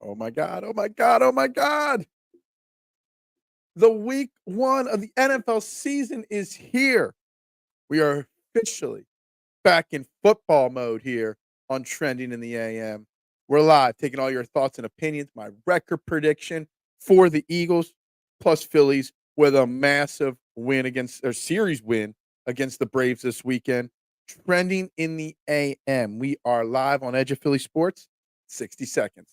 Oh my God. Oh my God. Oh my God. The week one of the NFL season is here. We are officially back in football mode here on Trending in the AM. We're live, taking all your thoughts and opinions. My record prediction for the Eagles plus Phillies with a massive win against, or series win against the Braves this weekend. Trending in the AM. We are live on Edge of Philly Sports. 60 seconds.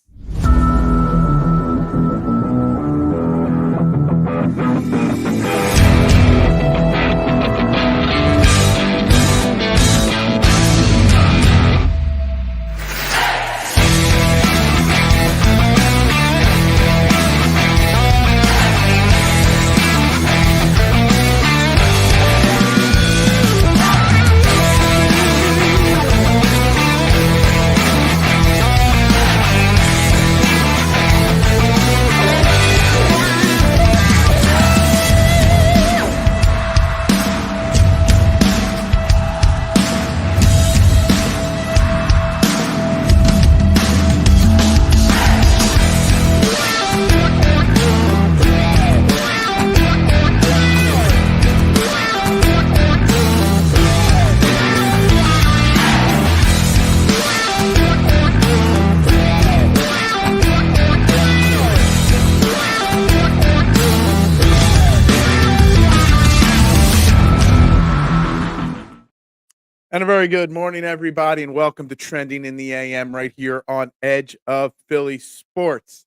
And a very good morning, everybody, and welcome to Trending in the AM right here on Edge of Philly Sports.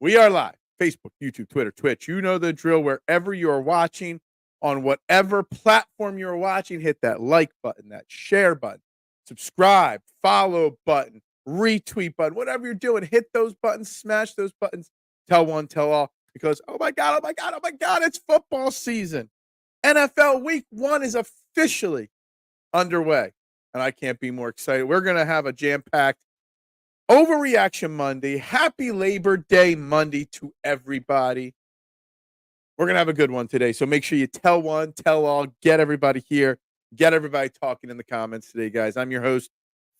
We are live, Facebook, YouTube, Twitter, Twitch. You know the drill. Wherever you are watching, on whatever platform you're watching, hit that like button, that share button, subscribe, follow button, retweet button, whatever you're doing, hit those buttons, smash those buttons, tell one, tell all, because, oh my God, it's football season. NFL Week 1 is officially underway, and I can't be more excited. We're going to have a jam-packed Overreaction Monday. Happy Labor Day Monday to everybody. We're going to have a good one today, so make sure you tell one, tell all, get everybody here, get everybody talking in the comments today, guys. I'm your host,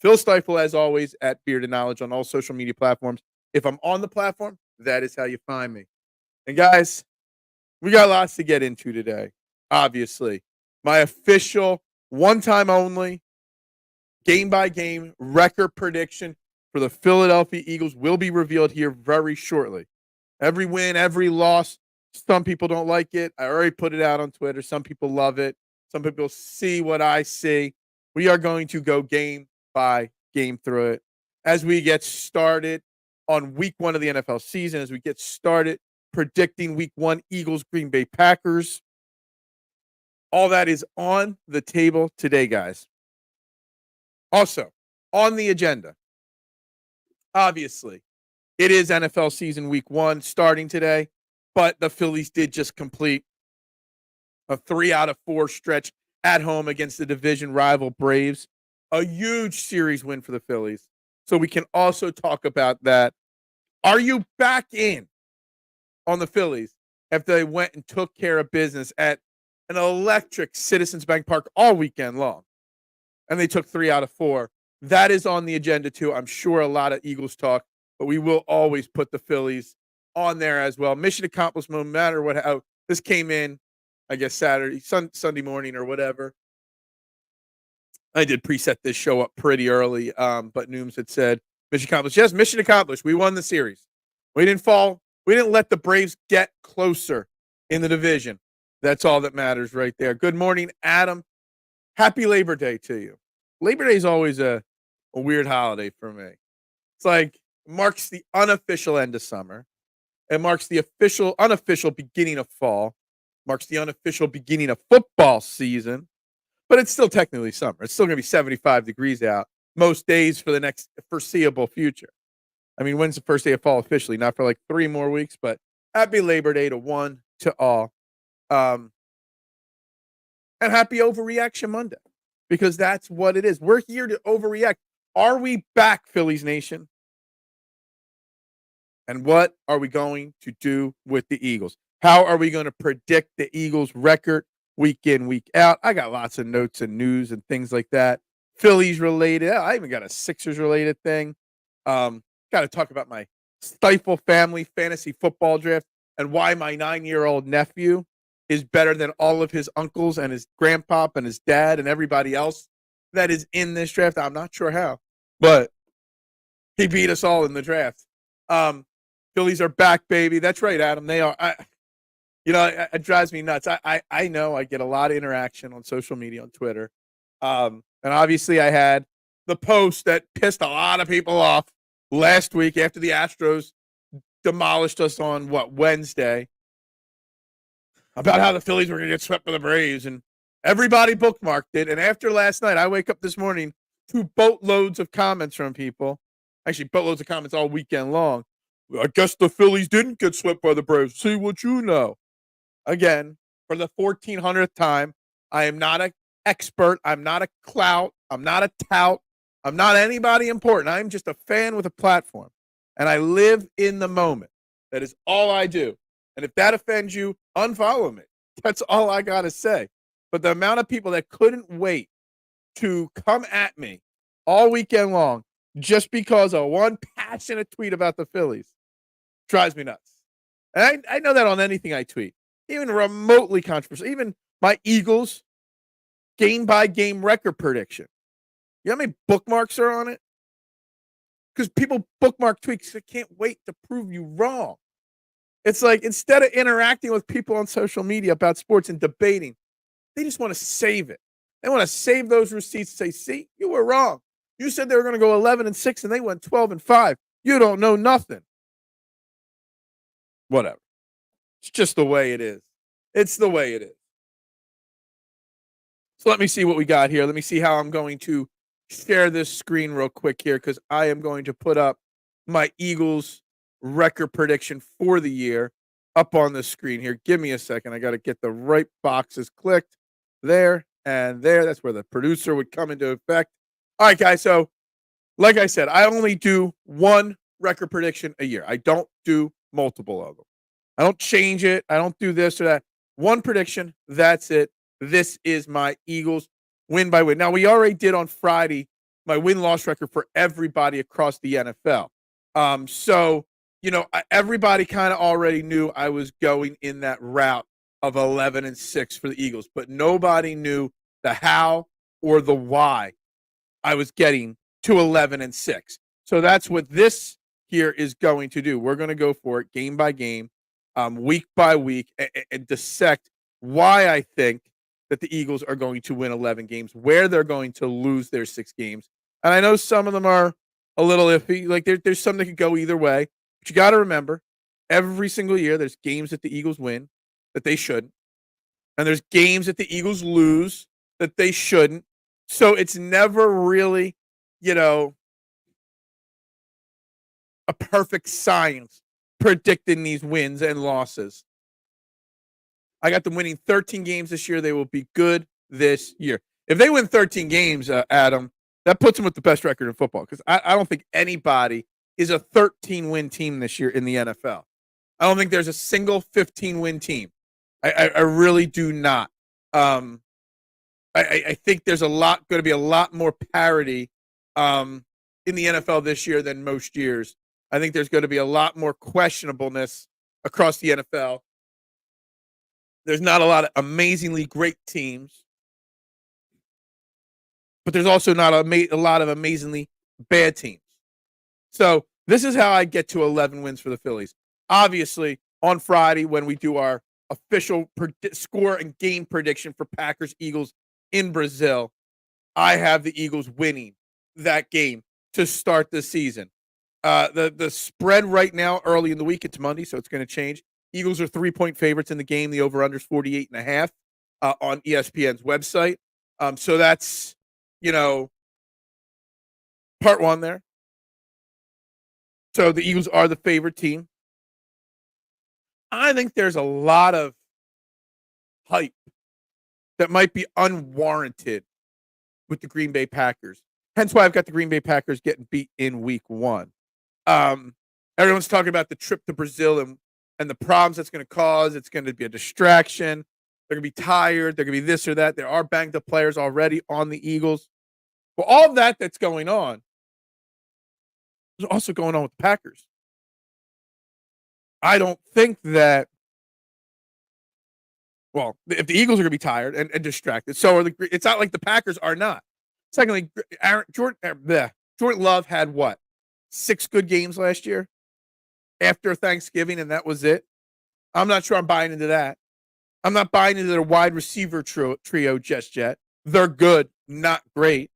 Phil Stiefel, as always, at Bearded Knowledge on all social media platforms. If I'm on the platform, that is how you find me. And, guys, we got lots to get into today, obviously. My official one-time only, game-by-game record prediction for the Philadelphia Eagles will be revealed here very shortly. Every win, every loss, some people don't like it. I already put it out on Twitter. Some people love it. Some people see what I see. We are going to go game by game through it as we get started on week one of the NFL season, as we get started predicting week one Eagles, Green Bay Packers. All that is on the table today, guys. Also, on the agenda, obviously, it is NFL season week 1 starting today, but the Phillies did just complete a 3-out-of-4 stretch at home against the division rival Braves. A huge series win for the Phillies. So we can also talk about that. Are you back in on the Phillies after they went and took care of business at an electric Citizens Bank Park all weekend long, and they took 3 out of 4? That is on the agenda too. I'm sure a lot of Eagles talk, but we will always put the Phillies on there as well. Mission accomplished, no matter what. How this came in, I guess Sunday morning or whatever. I did preset this show up pretty early, but Nooms had said mission accomplished. Yes, mission accomplished. We won the series. We didn't fall. We didn't let the Braves get closer in the division. That's all that matters right there. Good morning, Adam. Happy Labor Day to you. Labor Day is always a weird holiday for me. It's like marks the unofficial end of summer. It marks the unofficial beginning of fall. Marks the unofficial beginning of football season. But it's still technically summer. It's still going to be 75 degrees out most days for the next foreseeable future. I mean, when's the first day of fall officially? Not for like 3 more weeks, but happy Labor Day to one, to all. And happy Overreaction Monday, because that's what it is. We're here to overreact. Are we back, Phillies Nation? And what are we going to do with the Eagles? How are we going to predict the Eagles' record week in, week out? I got lots of notes and news and things like that. Phillies related. I even got a Sixers related thing. Got to talk about my Stiefel family fantasy football draft and why my 9-year-old nephew is better than all of his uncles and his grandpop and his dad and everybody else that is in this draft. I'm not sure how, but he beat us all in the draft. Phillies are back, baby. That's right, Adam. They are. It drives me nuts. I know I get a lot of interaction on social media, on Twitter. And obviously I had the post that pissed a lot of people off last week after the Astros demolished us on Wednesday, about how the Phillies were going to get swept by the Braves, and everybody bookmarked it. And after last night, I wake up this morning to boatloads of comments from people. Actually, boatloads of comments all weekend long. I guess the Phillies didn't get swept by the Braves. See what you know. Again, for the 1400th time, I am not an expert. I'm not a clout. I'm not a tout. I'm not anybody important. I'm just a fan with a platform. And I live in the moment. That is all I do. And if that offends you, unfollow me. That's all I got to say. But the amount of people that couldn't wait to come at me all weekend long just because of one passionate tweet about the Phillies drives me nuts. And I know that on anything I tweet, even remotely controversial, even my Eagles game-by-game record prediction. You know how many bookmarks are on it? Because people bookmark tweets. They can't wait to prove you wrong. It's like instead of interacting with people on social media about sports and debating, they just want to save it. They want to save those receipts and say, see, you were wrong. You said they were going to go 11-6 and they went 12-5. You don't know nothing. Whatever. It's just the way it is. It's the way it is. So let me see what we got here. Let me see how I'm going to share this screen real quick here because I am going to put up my Eagles record prediction for the year up on the screen here. Give me a second. I got to get the right boxes clicked there and there. That's where the producer would come into effect. All right, guys. So like I said, I only do one record prediction a year. I don't do multiple of them. I don't change it. I don't do this or that. One prediction. That's it. This is my Eagles win by win. Now, we already did on Friday my win-loss record for everybody across the NFL. So, everybody kind of already knew I was going in that route of 11-6 for the Eagles, but nobody knew the how or the why I was getting to 11-6. So that's what this here is going to do. We're going to go for it game by game, week by week, and dissect why I think that the Eagles are going to win 11 games, where they're going to lose their 6 games. And I know some of them are a little iffy. Like there's some that could go either way. But you got to remember, every single year there's games that the Eagles win that they shouldn't. And there's games that the Eagles lose that they shouldn't. So it's never really, a perfect science predicting these wins and losses. I got them winning 13 games this year. They will be good this year. If they win 13 games, Adam, that puts them with the best record in football because I don't think anybody is a 13-win team this year in the NFL. I don't think there's a single 15-win team. I really do not. I think there's going to be a lot more parity in the NFL this year than most years. I think there's going to be a lot more questionableness across the NFL. There's not a lot of amazingly great teams, but there's also not a lot of amazingly bad teams. So this is how I get to 11 wins for the Phillies. Obviously, on Friday when we do our official score and game prediction for Packers-Eagles in Brazil, I have the Eagles winning that game to start the season. The spread right now, early in the week, it's Monday, so it's going to change. Eagles are 3-point favorites in the game. The over-under is 48.5 on ESPN's website. So that's, part one there. So the Eagles are the favorite team. I think there's a lot of hype that might be unwarranted with the Green Bay Packers. Hence why I've got the Green Bay Packers getting beat in week 1. Everyone's talking about the trip to Brazil and the problems that's going to cause. It's going to be a distraction. They're going to be tired. They're going to be this or that. There are banged up players already on the Eagles. Well, all of that's going on is also going on with the Packers. I don't think that. Well, if the Eagles are going to be tired and distracted, so are the. It's not like the Packers are not. Secondly, Jordan Love had what 6 good games last year after Thanksgiving, and that was it. I'm not sure I'm buying into that. I'm not buying into their wide receiver trio just yet. They're good, not great.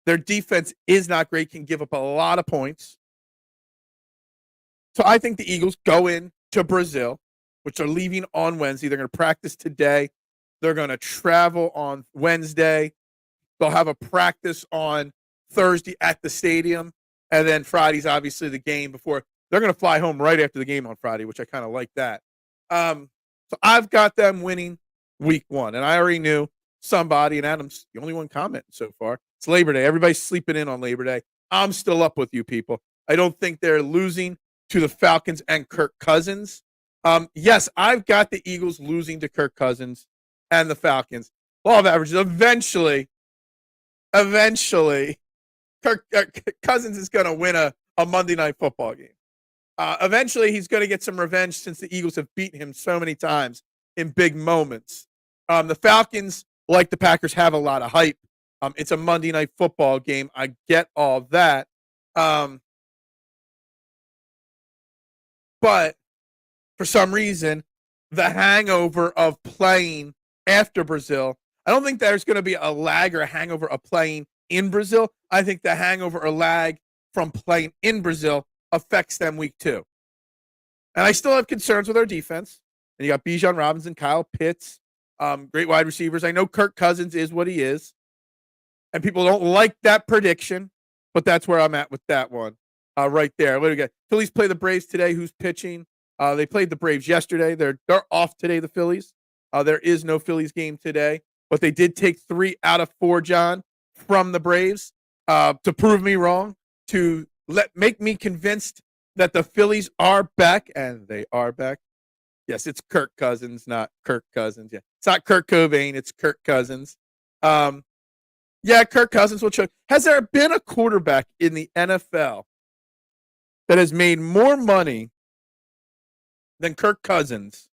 Their defense is not great, can give up a lot of points. So I think the Eagles go in to Brazil, which are leaving on Wednesday. They're going to practice today. They're going to travel on Wednesday. They'll have a practice on Thursday at the stadium. And then Friday's obviously the game before. They're going to fly home right after the game on Friday, which I kind of like that. So I've got them winning week 1. And I already knew somebody, and Adam's the only one commenting so far. It's Labor Day. Everybody's sleeping in on Labor Day. I'm still up with you people. I don't think they're losing to the Falcons and Kirk Cousins. Yes, I've got the Eagles losing to Kirk Cousins and the Falcons. Law of averages. Eventually, Kirk Cousins is going to win a Monday Night Football game. Eventually, he's going to get some revenge since the Eagles have beaten him so many times in big moments. The Falcons, like the Packers, have a lot of hype. It's a Monday Night Football game. I get all that. But for some reason, the hangover of playing after Brazil, I don't think there's going to be a lag or a hangover of playing in Brazil. I think the hangover or lag from playing in Brazil affects them week 2. And I still have concerns with our defense. And you got Bijan Robinson, Kyle Pitts, great wide receivers. I know Kirk Cousins is what he is. And people don't like that prediction, but that's where I'm at with that one. Right there. What do we got? Phillies play the Braves today. Who's pitching? They played the Braves yesterday. They're off today, the Phillies. There is no Phillies game today, but they did take 3 out of 4, John, from the Braves to prove me wrong, to make me convinced that the Phillies are back, and they are back. Yes, it's Kirk Cousins, not Kirk Cousins. Yeah, it's not Kurt Cobain. It's Kirk Cousins. Yeah, Kirk Cousins will choke. Has there been a quarterback in the NFL that has made more money than Kirk Cousins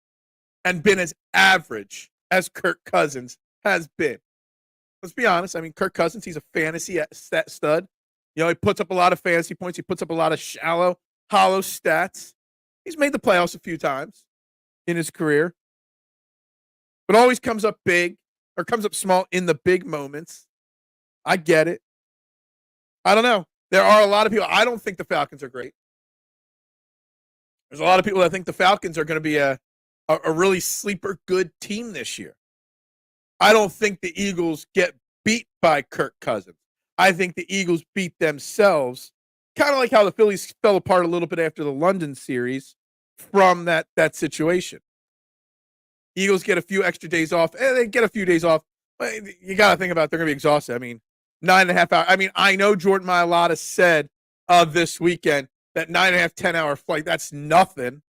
and been as average as Kirk Cousins has been? Let's be honest. I mean, Kirk Cousins, he's a fantasy stud. You know, he puts up a lot of fantasy points. He puts up a lot of shallow, hollow stats. He's made the playoffs a few times in his career, but always comes up big or comes up small in the big moments. I get it. I don't know. There are a lot of people. I don't think the Falcons are great. There's a lot of people that think the Falcons are going to be a really sleeper good team this year. I don't think the Eagles get beat by Kirk Cousins. I think the Eagles beat themselves, kind of like how the Phillies fell apart a little bit after the London series from that situation. Eagles get a few extra days off, and they get a few days off. But you got to think about it, they're going to be exhausted. I mean, 9.5 hours. I mean, I know Jordan Mailata said this weekend that 9.5, 10-hour flight, that's nothing.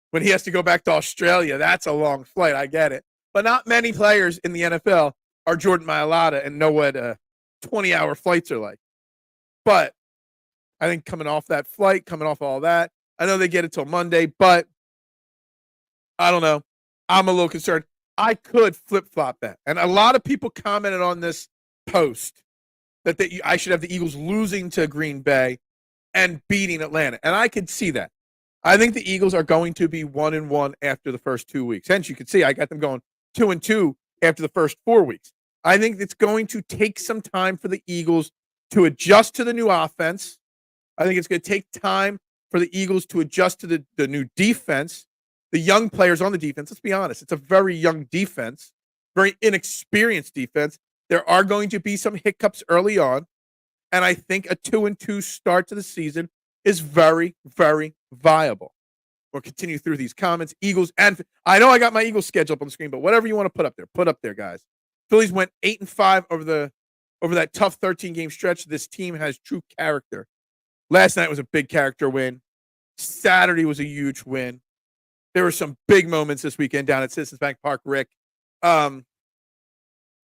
When he has to go back to Australia, that's a long flight. I get it. But not many players in the NFL are Jordan Mailata and know what 20-hour flights are like. But I think coming off that flight, coming off all that, I know they get it till Monday, but I don't know. I'm a little concerned. I could flip-flop that. And a lot of people commented on this post that I should have the Eagles losing to Green Bay and beating Atlanta. And I could see that. I think the Eagles are going to be 1-1 after the first 2 weeks. Hence, you can see I got them going 2-2 after the first 4 weeks. I think it's going to take some time for the Eagles to adjust to the new offense. I think it's going to take time for the Eagles to adjust to the new defense. The young players on the defense, let's be honest, it's a very young defense, very inexperienced defense. There are going to be some hiccups early on, and I think a 2-2 start to the season is very, very viable. We'll continue through these comments. Eagles, and I know I got my Eagles schedule up on the screen, but whatever you want to put up there, guys. Phillies went 8-5 over that tough 13-game stretch. This team has true character. Last night was a big character win. Saturday was a huge win. There were some big moments this weekend down at Citizens Bank Park, Rick.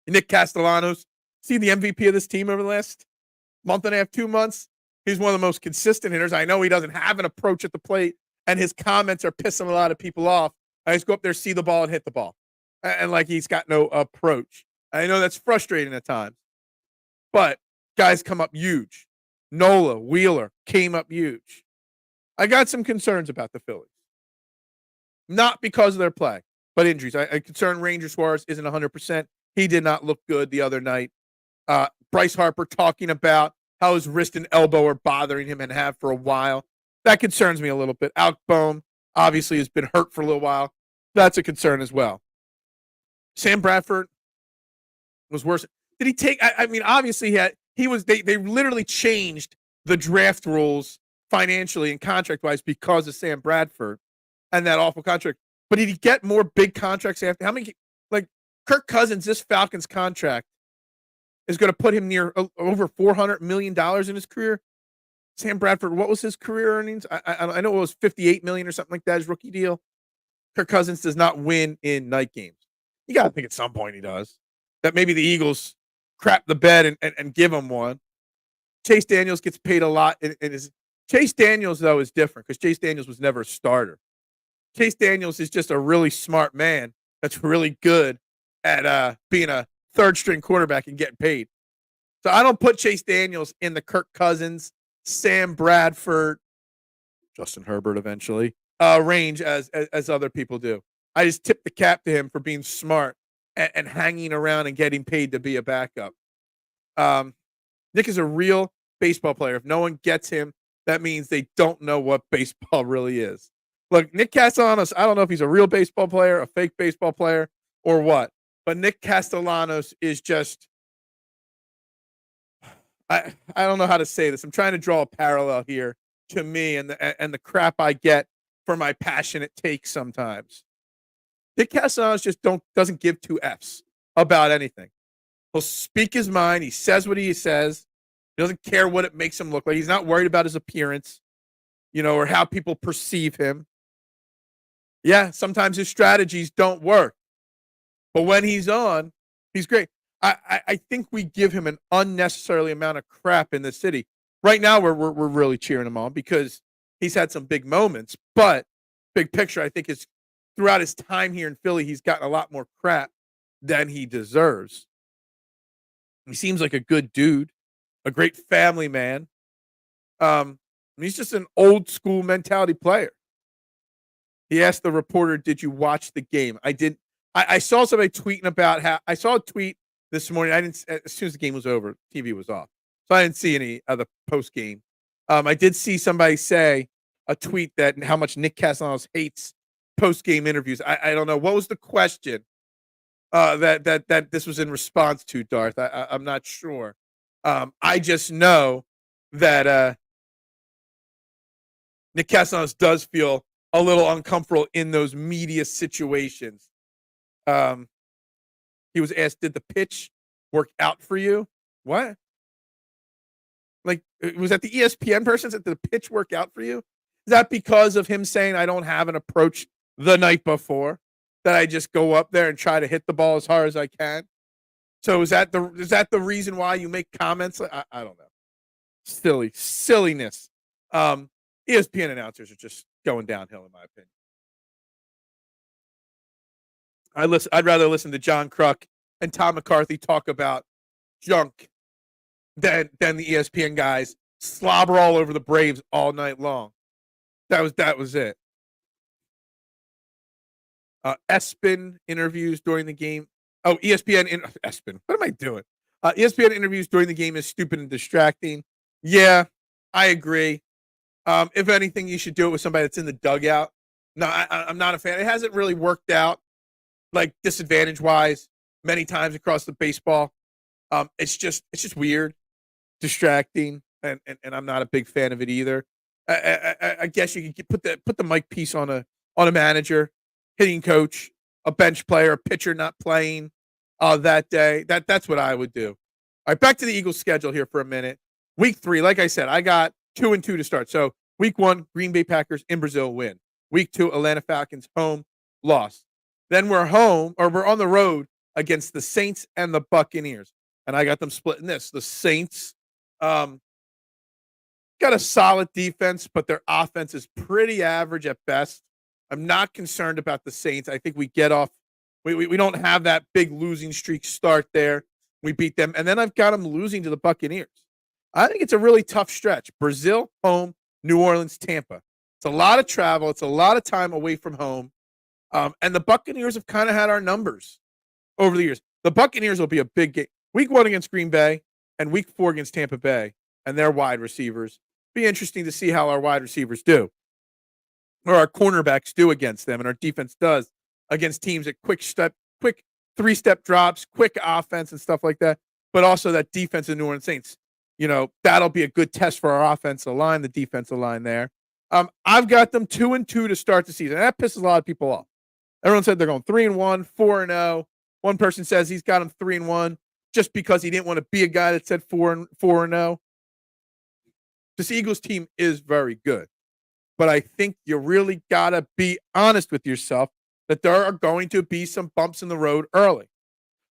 Nick Castellanos, see the MVP of this team over the last month and a half, 2 months? He's one of the most consistent hitters. I know he doesn't have an approach at the plate and his comments are pissing a lot of people off. I just go up there, see the ball, and hit the ball. And like he's got no approach. I know that's frustrating at times, but guys come up huge. Nola, Wheeler came up huge. I got some concerns about the Phillies. Not because of their play, but injuries. I concern Ranger Suarez isn't 100%. He did not look good the other night. Bryce Harper talking about how his wrist and elbow are bothering him and have for a while. That concerns me a little bit. Alec Bohm obviously has been hurt for a little while. That's a concern as well. Sam Bradford was worse. Did he take? I mean, obviously he was. They literally changed the draft rules financially and contract wise because of Sam Bradford and that awful contract. But did he get more big contracts after? How many? Like Kirk Cousins, this Falcons contract is going to put him near over $400 million in his career. Sam Bradford, what was his career earnings? I know it was $58 million or something like that, his rookie deal. Kirk Cousins does not win in night games. You got to think at some point he does. That maybe the Eagles crap the bed and give him one. Chase Daniels gets paid a lot. Chase Daniels, though, is different because Chase Daniels was never a starter. Chase Daniels is just a really smart man that's really good at being a third-string quarterback and getting paid. So I don't put Chase Daniels in the Kirk Cousins, Sam Bradford, Justin Herbert eventually, range as other people do. I just tip the cap to him for being smart and hanging around and getting paid to be a backup. Nick is a real baseball player. If no one gets him, that means they don't know what baseball really is. Look, Nick Castellanos, I don't know if he's a real baseball player, a fake baseball player, or what. But Nick Castellanos is just, I don't know how to say this. I'm trying to draw a parallel here to me and the crap I get for my passionate takes sometimes. Nick Castellanos just doesn't give two F's about anything. He'll speak his mind. He says what he says. He doesn't care what it makes him look like. He's not worried about his appearance, or how people perceive him. Yeah, sometimes his strategies don't work. But when he's on, he's great. I think we give him an unnecessarily amount of crap in the city. Right now, we're really cheering him on because he's had some big moments. But big picture, I think is throughout his time here in Philly, he's gotten a lot more crap than he deserves. He seems like a good dude, a great family man. He's just an old school mentality player. He asked the reporter, "Did you watch the game?" I did. I saw somebody tweeting about how I saw a tweet this morning. I didn't. As soon as the game was over, TV was off, so I didn't see any of the post game. I did see somebody say a tweet that how much Nick Castellanos hates post game interviews. I don't know what was the question that this was in response to, Darth. I'm not sure. I just know that Nick Castellanos does feel a little uncomfortable in those media situations. He was asked, "Did the pitch work out for you?" What? Like, was that the ESPN person said, "Did the pitch work out for you?" Is that because of him saying, "I don't have an approach the night before, that I just go up there and try to hit the ball as hard as I can"? So is that the reason why you make comments? I don't know. Silliness. ESPN announcers are just going downhill, in my opinion. I'd rather listen to John Kruk and Tom McCarthy talk about junk than the ESPN guys slobber all over the Braves all night long. That was it. ESPN interviews during the game. Oh, ESPN. What am I doing? ESPN interviews during the game is stupid and distracting. Yeah, I agree. If anything, you should do it with somebody that's in the dugout. No, I'm not a fan. It hasn't really worked out, like disadvantage wise, many times across the baseball. It's just weird, distracting, and I'm not a big fan of it either. I guess you could put the mic piece on a manager, hitting coach, a bench player, a pitcher not playing that day. That's what I would do. All right, back to the Eagles schedule here for a minute. Week 3, like I said, I got 2-2 to start. So week 1, Green Bay Packers in Brazil win. Week 2, Atlanta Falcons home loss. Then we're on the road against the Saints and the Buccaneers. And I got them splitting this. The Saints got a solid defense, but their offense is pretty average at best. I'm not concerned about the Saints. I think we get off. We don't have that big losing streak start there. We beat them. And then I've got them losing to the Buccaneers. I think it's a really tough stretch. Brazil, home, New Orleans, Tampa. It's a lot of travel. It's a lot of time away from home. And the Buccaneers have kind of had our numbers over the years. The Buccaneers will be a big game. Week 1 against Green Bay and week 4 against Tampa Bay and their wide receivers. Be interesting to see how our wide receivers do, or our cornerbacks do against them, and our defense does against teams that quick 3-step drops, quick offense and stuff like that, but also that defense in New Orleans Saints. That'll be a good test for our offensive line, the defensive line there. I've got them 2-2 to start the season. That pisses a lot of people off. Everyone said they're going 3-1, 4-0. One person says he's got them 3-1 just because he didn't want to be a guy that said 4-0. This Eagles team is very good, but I think you really got to be honest with yourself that there are going to be some bumps in the road early.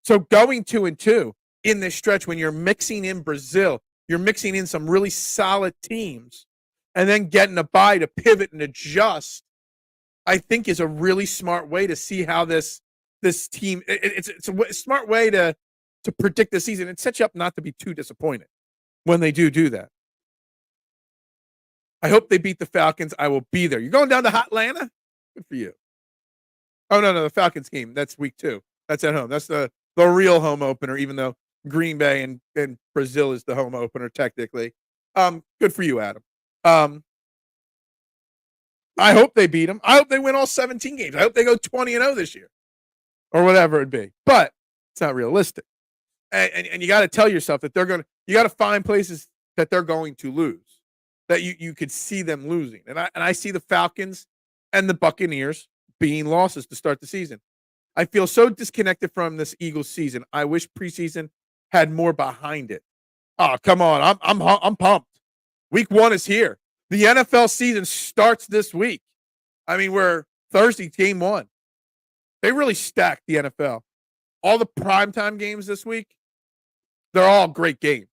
So going 2-2 in this stretch when you're mixing in Brazil, you're mixing in some really solid teams, and then getting a bye to pivot and adjust, I think is a really smart way to see how this team, it's a smart way to predict the season. It sets you up not to be too disappointed when they do that. I hope they beat the Falcons. I will be there. You're going down to Hotlanta? Good for you. Oh, no, the Falcons game. That's week 2. That's at home. That's the real home opener, even though Green Bay and Brazil is the home opener technically. Good for you, Adam. I hope they beat them. I hope they win all 17 games. I hope they go 20-0 this year or whatever it'd be. But it's not realistic. And you got to tell yourself that you got to find places that they're going to lose, that you could see them losing. And I see the Falcons and the Buccaneers being losses to start the season. I feel so disconnected from this Eagles season. I wish preseason had more behind it. Oh, come on. I'm pumped. Week 1 is here. The NFL season starts this week. I mean, we're Thursday, game 1. They really stacked the NFL. All the primetime games this week, they're all great games.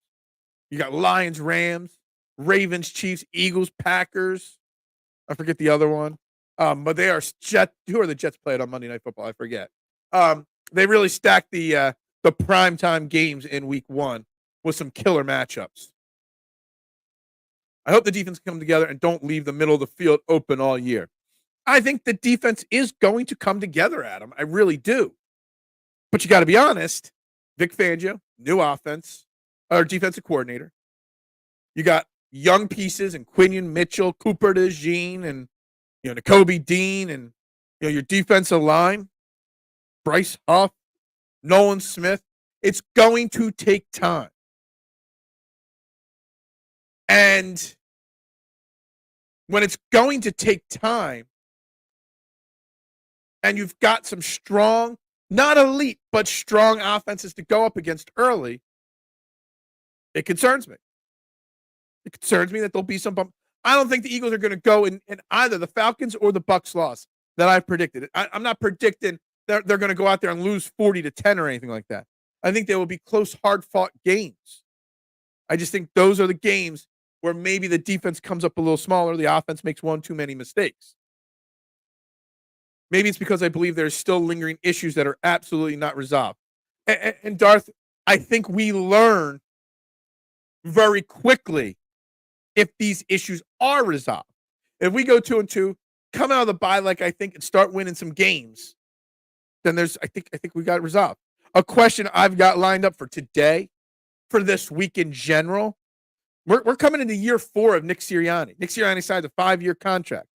You got Lions, Rams, Ravens, Chiefs, Eagles, Packers. I forget the other one. But they are who are the Jets playing on Monday Night Football? I forget. They really stacked the primetime games in week 1 with some killer matchups. I hope the defense come together and don't leave the middle of the field open all year. I think the defense is going to come together, Adam. I really do. But you got to be honest. Vic Fangio, new offense, or defensive coordinator. You got young pieces and Quinion Mitchell, Cooper DeJean, and Nakobe Dean, and your defensive line, Bryce Harper, Nolan Smith. It's going to take time. And when it's going to take time, and you've got some strong, not elite, but strong offenses to go up against early, it concerns me. It concerns me that there'll be some bump. I don't think the Eagles are going to go in either the Falcons or the Bucs loss that I've predicted. I'm not predicting they're going to go out there and lose 40-10 or anything like that. I think they will be close, hard-fought games. I just think those are the games where maybe the defense comes up a little smaller, the offense makes one too many mistakes. Maybe it's because I believe there's still lingering issues that are absolutely not resolved. And Darth, I think we learn very quickly if these issues are resolved. If we go 2-2, come out of the bye like I think and start winning some games, then I think we got it resolved. A question I've got lined up for today, for this week in general. We're coming into year 4 of Nick Sirianni. Nick Sirianni signed a 5-year contract.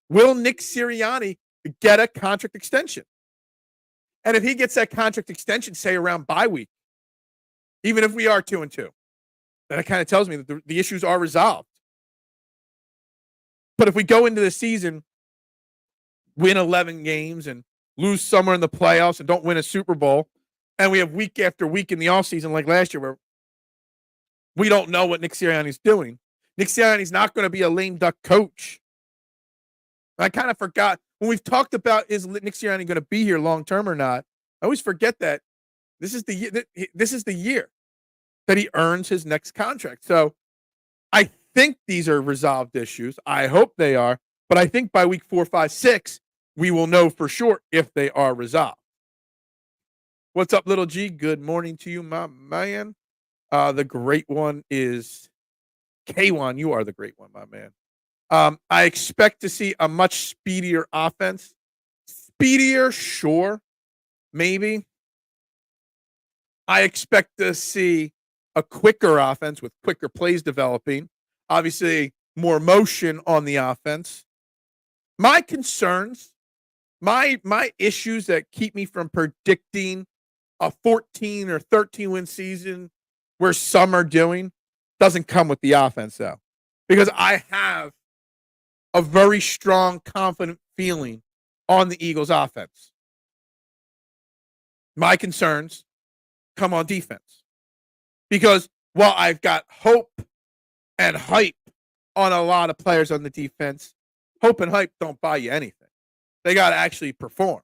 Will Nick Sirianni get a contract extension? And if he gets that contract extension, say around bye week, even if we are 2-2, then it kind of tells me that the issues are resolved. But if we go into the season, win 11 games and lose somewhere in the playoffs and don't win a Super Bowl, and we have week after week in the offseason like last year where we don't know what Nick Sirianni's doing. Nick Sirianni's not going to be a lame duck coach. I kind of forgot when we've talked about is Nick Sirianni going to be here long term or not. I always forget that this is the year that he earns his next contract. So I think these are resolved issues. I hope they are. But I think by week 4, 5, 6, we will know for sure if they are resolved. What's up, little G? Good morning to you, my man. The great one is K1. You are the great one, my man. I expect to see a much speedier offense. Speedier, sure, maybe. I expect to see a quicker offense with quicker plays developing. Obviously, more motion on the offense. My concerns, my issues that keep me from predicting a 14 or 13 win season where some are doing doesn't come with the offense, though, because I have a very strong, confident feeling on the Eagles' offense. My concerns come on defense, because while I've got hope and hype on a lot of players on the defense, hope and hype don't buy you anything. They got to actually perform.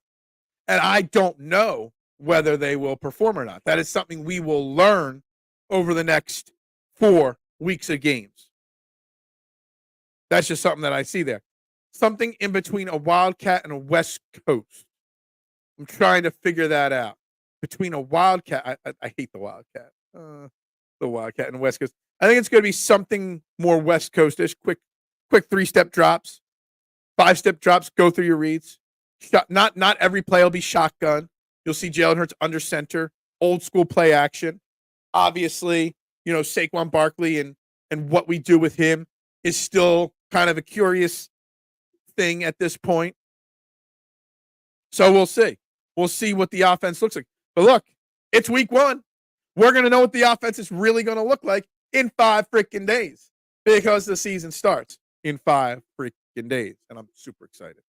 And I don't know whether they will perform or not. That is something we will learn over the next 4 weeks of games. That's just something that I see there. Something in between a Wildcat and a West Coast. I'm trying to figure that out. Between a Wildcat, I hate the Wildcat. The Wildcat and the West Coast. I think it's going to be something more West Coast-ish. Quick 3-step drops, 5-step drops. Go through your reads. Not every play will be shotgun. You'll see Jalen Hurts under center, old school play action. Obviously, Saquon Barkley and what we do with him is still kind of a curious thing at this point. So we'll see. We'll see what the offense looks like. But look, it's week 1. We're going to know what the offense is really going to look like in 5 freaking days, because the season starts in 5 freaking days. And I'm super excited.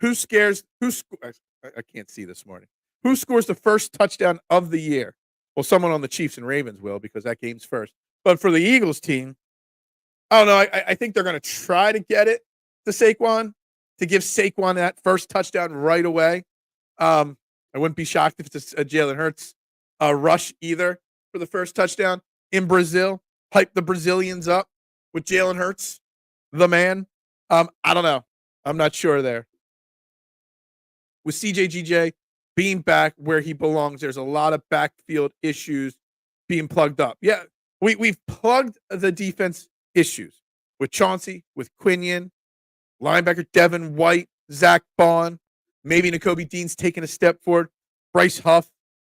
I can't see this morning. Who scores the first touchdown of the year? Well, someone on the Chiefs and Ravens will, because that game's first. But for the Eagles team, I don't know. I think they're going to try to get it to Saquon, to give Saquon that first touchdown right away. I wouldn't be shocked if it's a Jalen Hurts rush either for the first touchdown in Brazil. Hype the Brazilians up with Jalen Hurts, the man. I don't know. I'm not sure there. With CJGJ being back where he belongs, there's a lot of backfield issues being plugged up. Yeah, we've plugged the defense issues with Chauncey, with Quinion, linebacker Devin White, Zach Bond, maybe Nakobe Dean's taking a step forward, Bryce Huff.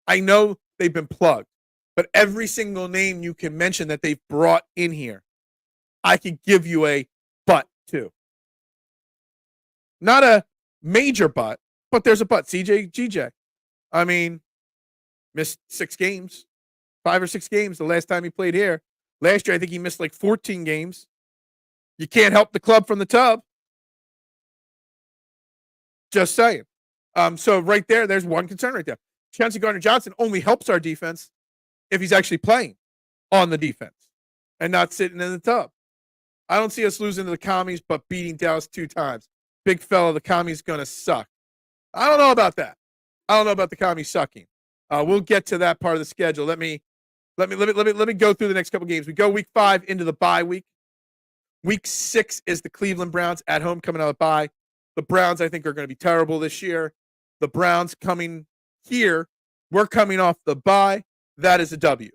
I know they've been plugged, but every single name you can mention that they've brought in here, I could give you a but to. Not a major but there's a but. CJGJ. I mean, missed 6 games, 5 or 6 games the last time he played here. Last year, I think he missed like 14 games. You can't help the club from the tub. Just saying. So right there's one concern right there. Chauncey Gardner-Johnson only helps our defense if he's actually playing on the defense and not sitting in the tub. I don't see us losing to the Commies, but beating Dallas 2 times. Big fella, the Commies going to suck. I don't know about that. I don't know about the Commies sucking. We'll get to that part of the schedule. Let me go through the next couple games. We go week 5 into the bye week. Week 6 is the Cleveland Browns at home coming out of bye. The Browns, I think, are going to be terrible this year. The Browns coming here. We're coming off the bye. That is a W.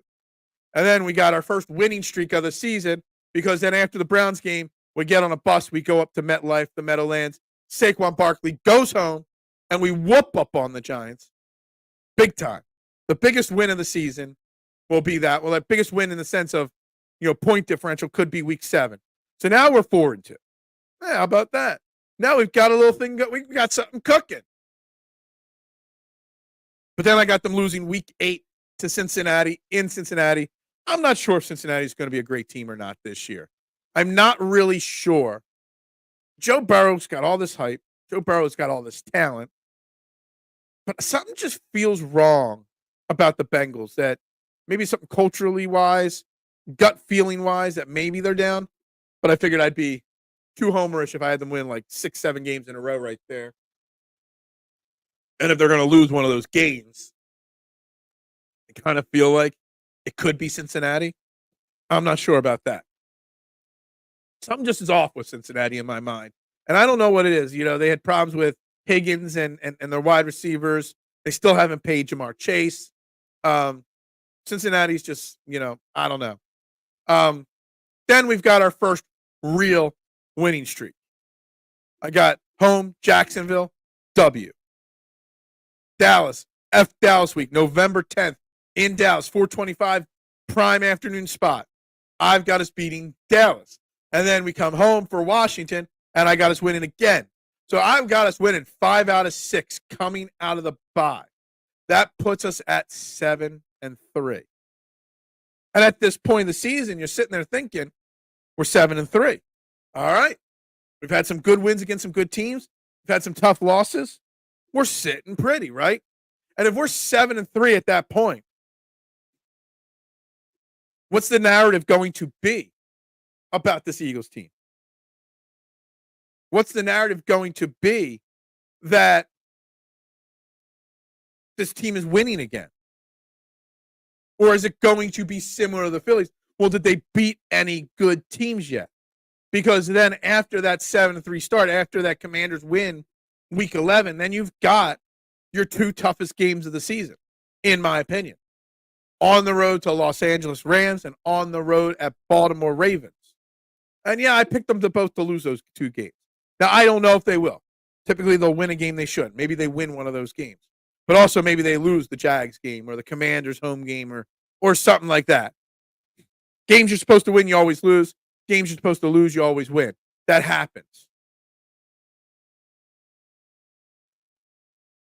And then we got our first winning streak of the season, because then after the Browns game, we get on a bus. We go up to MetLife, the Meadowlands. Saquon Barkley goes home, and we whoop up on the Giants big time. The biggest win of the season will be that. Well, that biggest win in the sense of, point differential could be week 7. So now we're 4-2. Yeah, how about that? Now we've got a little thing. We got something cooking. But then I got them losing week 8 to Cincinnati in Cincinnati. I'm not sure if Cincinnati is going to be a great team or not this year. I'm not really sure. Joe Burrow's got all this hype. Joe Burrow's got all this talent. But something just feels wrong about the Bengals, that maybe something culturally wise, gut feeling wise, that maybe they're down. But I figured I'd be too homerish if I had them win like 6, 7 games in a row right there. And if they're going to lose one of those games, I kind of feel like it could be Cincinnati. I'm not sure about that. Something just is off with Cincinnati in my mind. And I don't know what it is. They had problems with Higgins and their wide receivers. They still haven't paid Jamar Chase. Cincinnati's just, I don't know. Then we've got our first real winning streak. I got home, Jacksonville, W. Dallas, Dallas week, November 10th in Dallas, 425 prime afternoon spot. I've got us beating Dallas. And then we come home for Washington, and I got us winning again. So I've got us winning 5 out of 6 coming out of the bye. That puts us at 7-3. And at this point in the season, you're sitting there thinking, we're 7-3. All right. We've had some good wins against some good teams. We've had some tough losses. We're sitting pretty, right? And if we're 7-3 at that point, what's the narrative going to be about this Eagles team? What's the narrative going to be that this team is winning again? Or is it going to be similar to the Phillies? Well, did they beat any good teams yet? Because then after that 7-3 start, after that Commanders win week 11, then you've got your 2 toughest games of the season, in my opinion. On the road to Los Angeles Rams and on the road at Baltimore Ravens. And yeah, I picked them to both to lose those 2 games. Now, I don't know if they will. Typically, they'll win a game they shouldn't. Maybe they win one of those games. But also maybe they lose the Jags game or the Commanders home game or something like that. Games you're supposed to win, you always lose. Games you're supposed to lose, you always win. That happens.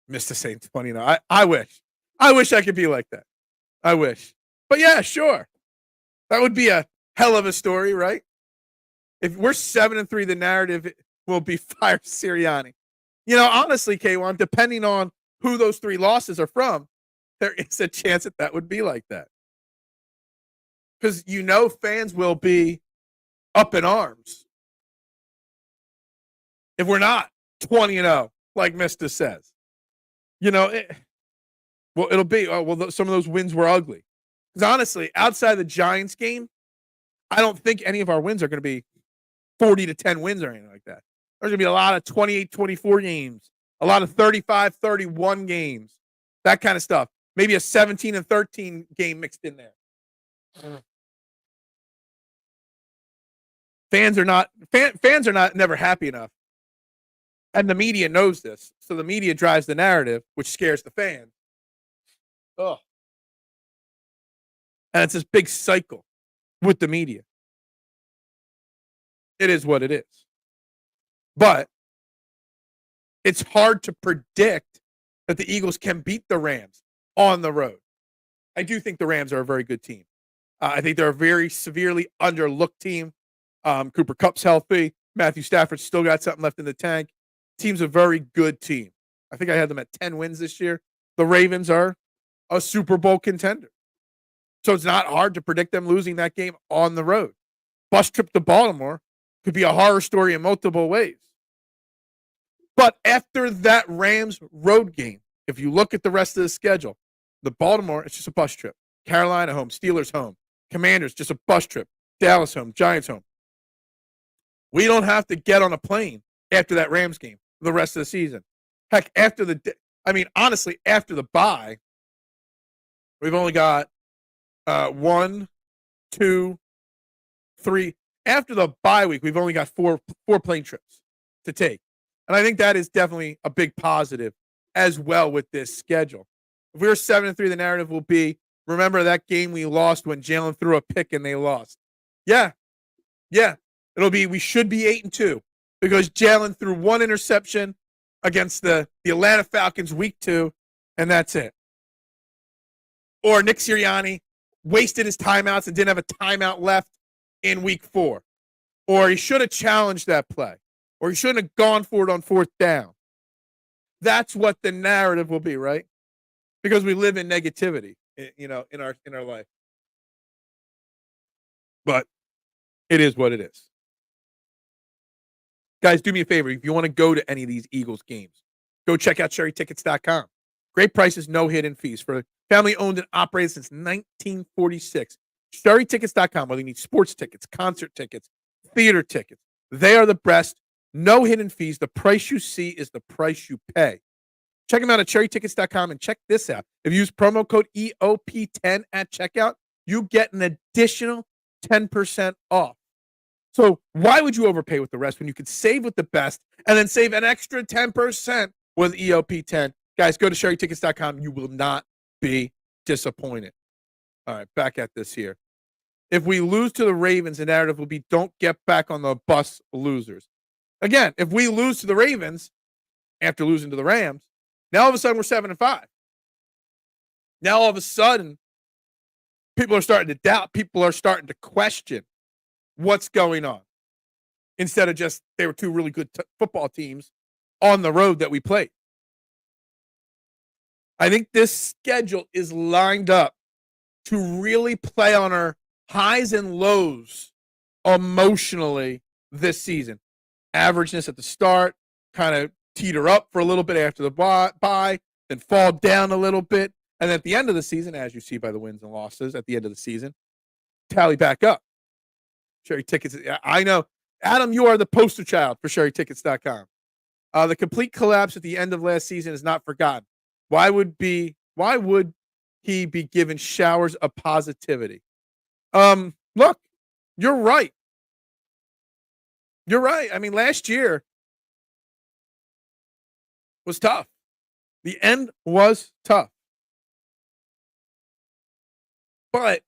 Missed the Saints 29. I wish. I wish I could be like that. I wish. But yeah, sure. That would be a hell of a story, right? If we're 7-3, the narrative will be fire Sirianni. Honestly, K1, depending on who those 3 losses are from, there is a chance that would be like that. Because fans will be up in arms if we're not 20-0, like Mister says. It'll be, some of those wins were ugly. Because honestly, outside the Giants game, I don't think any of our wins are going to be 40-10 wins or anything like that. There's going to be a lot of 28-24 games, a lot of 35-31 games, that kind of stuff. Maybe a 17-13 game mixed in there. Fans are not never happy enough. And the media knows this. So the media drives the narrative, which scares the fans. Oh. And it's this big cycle with the media. It is what it is. But it's hard to predict that the Eagles can beat the Rams on the road. I do think the Rams are a very good team. I think they're a very severely underlooked team. Cooper Kupp's healthy. Matthew Stafford's still got something left in the tank. Team's a very good team. I think I had them at 10 wins this year. The Ravens are a Super Bowl contender. So it's not hard to predict them losing that game on the road. Bus trip to Baltimore could be a horror story in multiple ways. But after that Rams road game, if you look at the rest of the schedule, the Baltimore, it's just a bus trip. Carolina home, Steelers home. Commanders, just a bus trip. Dallas home, Giants home. We don't have to get on a plane after that Rams game for the rest of the season. Heck, honestly, after the bye, we've only got 1, 2, 3. After the bye week, we've only got four plane trips to take. And I think that is definitely a big positive as well with this schedule. If we're 7-3, the narrative will be, remember that game we lost when Jalen threw a pick and they lost. Yeah. It'll be, we should be 8-2 because Jalen threw 1 interception against the Atlanta Falcons week 2, and that's it. Or Nick Sirianni wasted his timeouts and didn't have a timeout left in week 4. Or he should have challenged that play. Or he shouldn't have gone for it on 4th down. That's what the narrative will be, right? Because we live in negativity, in our life. But it is what it is. Guys, do me a favor. If you want to go to any of these Eagles games, go check out SherryTickets.com. Great prices, no hidden fees. For family owned and operated since 1946. SherryTickets.com, whether you need sports tickets, concert tickets, theater tickets. They are the best. No hidden fees. The price you see is the price you pay. Check them out at cherrytickets.com and check this out. If you use promo code EOP10 at checkout, you get an additional 10% off. So why would you overpay with the rest when you could save with the best and then save an extra 10% with EOP10? Guys, go to cherrytickets.com. You will not be disappointed. All right, back at this here. If we lose to the Ravens, the narrative will be don't get back on the bus losers. Again, if we lose to the Ravens after losing to the Rams, now all of a sudden we're 7-5. Now all of a sudden, people are starting to doubt. People are starting to question what's going on. Instead of just they were two really good football teams on the road that we played. I think this schedule is lined up to really play on our highs and lows emotionally this season. Averageness at the start, kind of teeter up for a little bit after the bye, then fall down a little bit. And at the end of the season, as you see by the wins and losses at the end of the season, tally back up. Sherry Tickets. I know. Adam, you are the poster child for SherryTickets.com. The complete collapse at the end of last season is not forgotten. Why would he be given showers of positivity? Look, you're right. You're right. I mean, last year was tough. The end was tough. But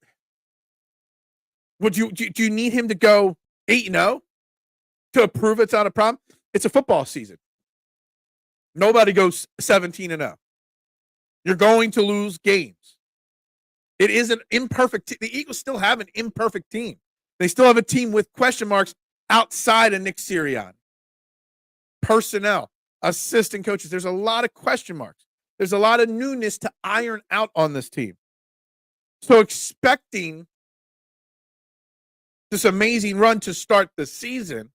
do you need him to go 8-0 to prove it's not a problem? It's a football season. Nobody goes 17-0. You're going to lose games. It is an imperfect team. The Eagles still have an imperfect team. They still have a team with question marks outside of Nick Sirianni. Personnel, assistant coaches. There's a lot of question marks. There's a lot of newness to iron out on this team. So expecting this amazing run to start the season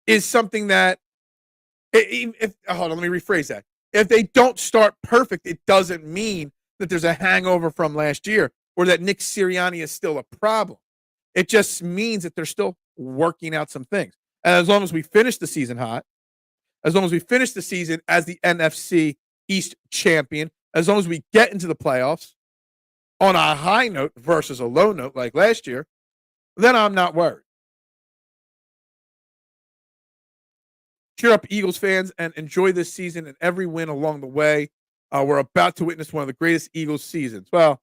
is something that, hold on, let me rephrase that. If they don't start perfect, it doesn't mean that there's a hangover from last year or that Nick Sirianni is still a problem. It just means that they're still working out some things. And as long as we finish the season hot, as long as we finish the season as the NFC East champion, as long as we get into the playoffs on a high note versus a low note like last year, then I'm not worried. Cheer up, Eagles fans, and enjoy this season and every win along the way. We're about to witness one of the greatest Eagles seasons. Well,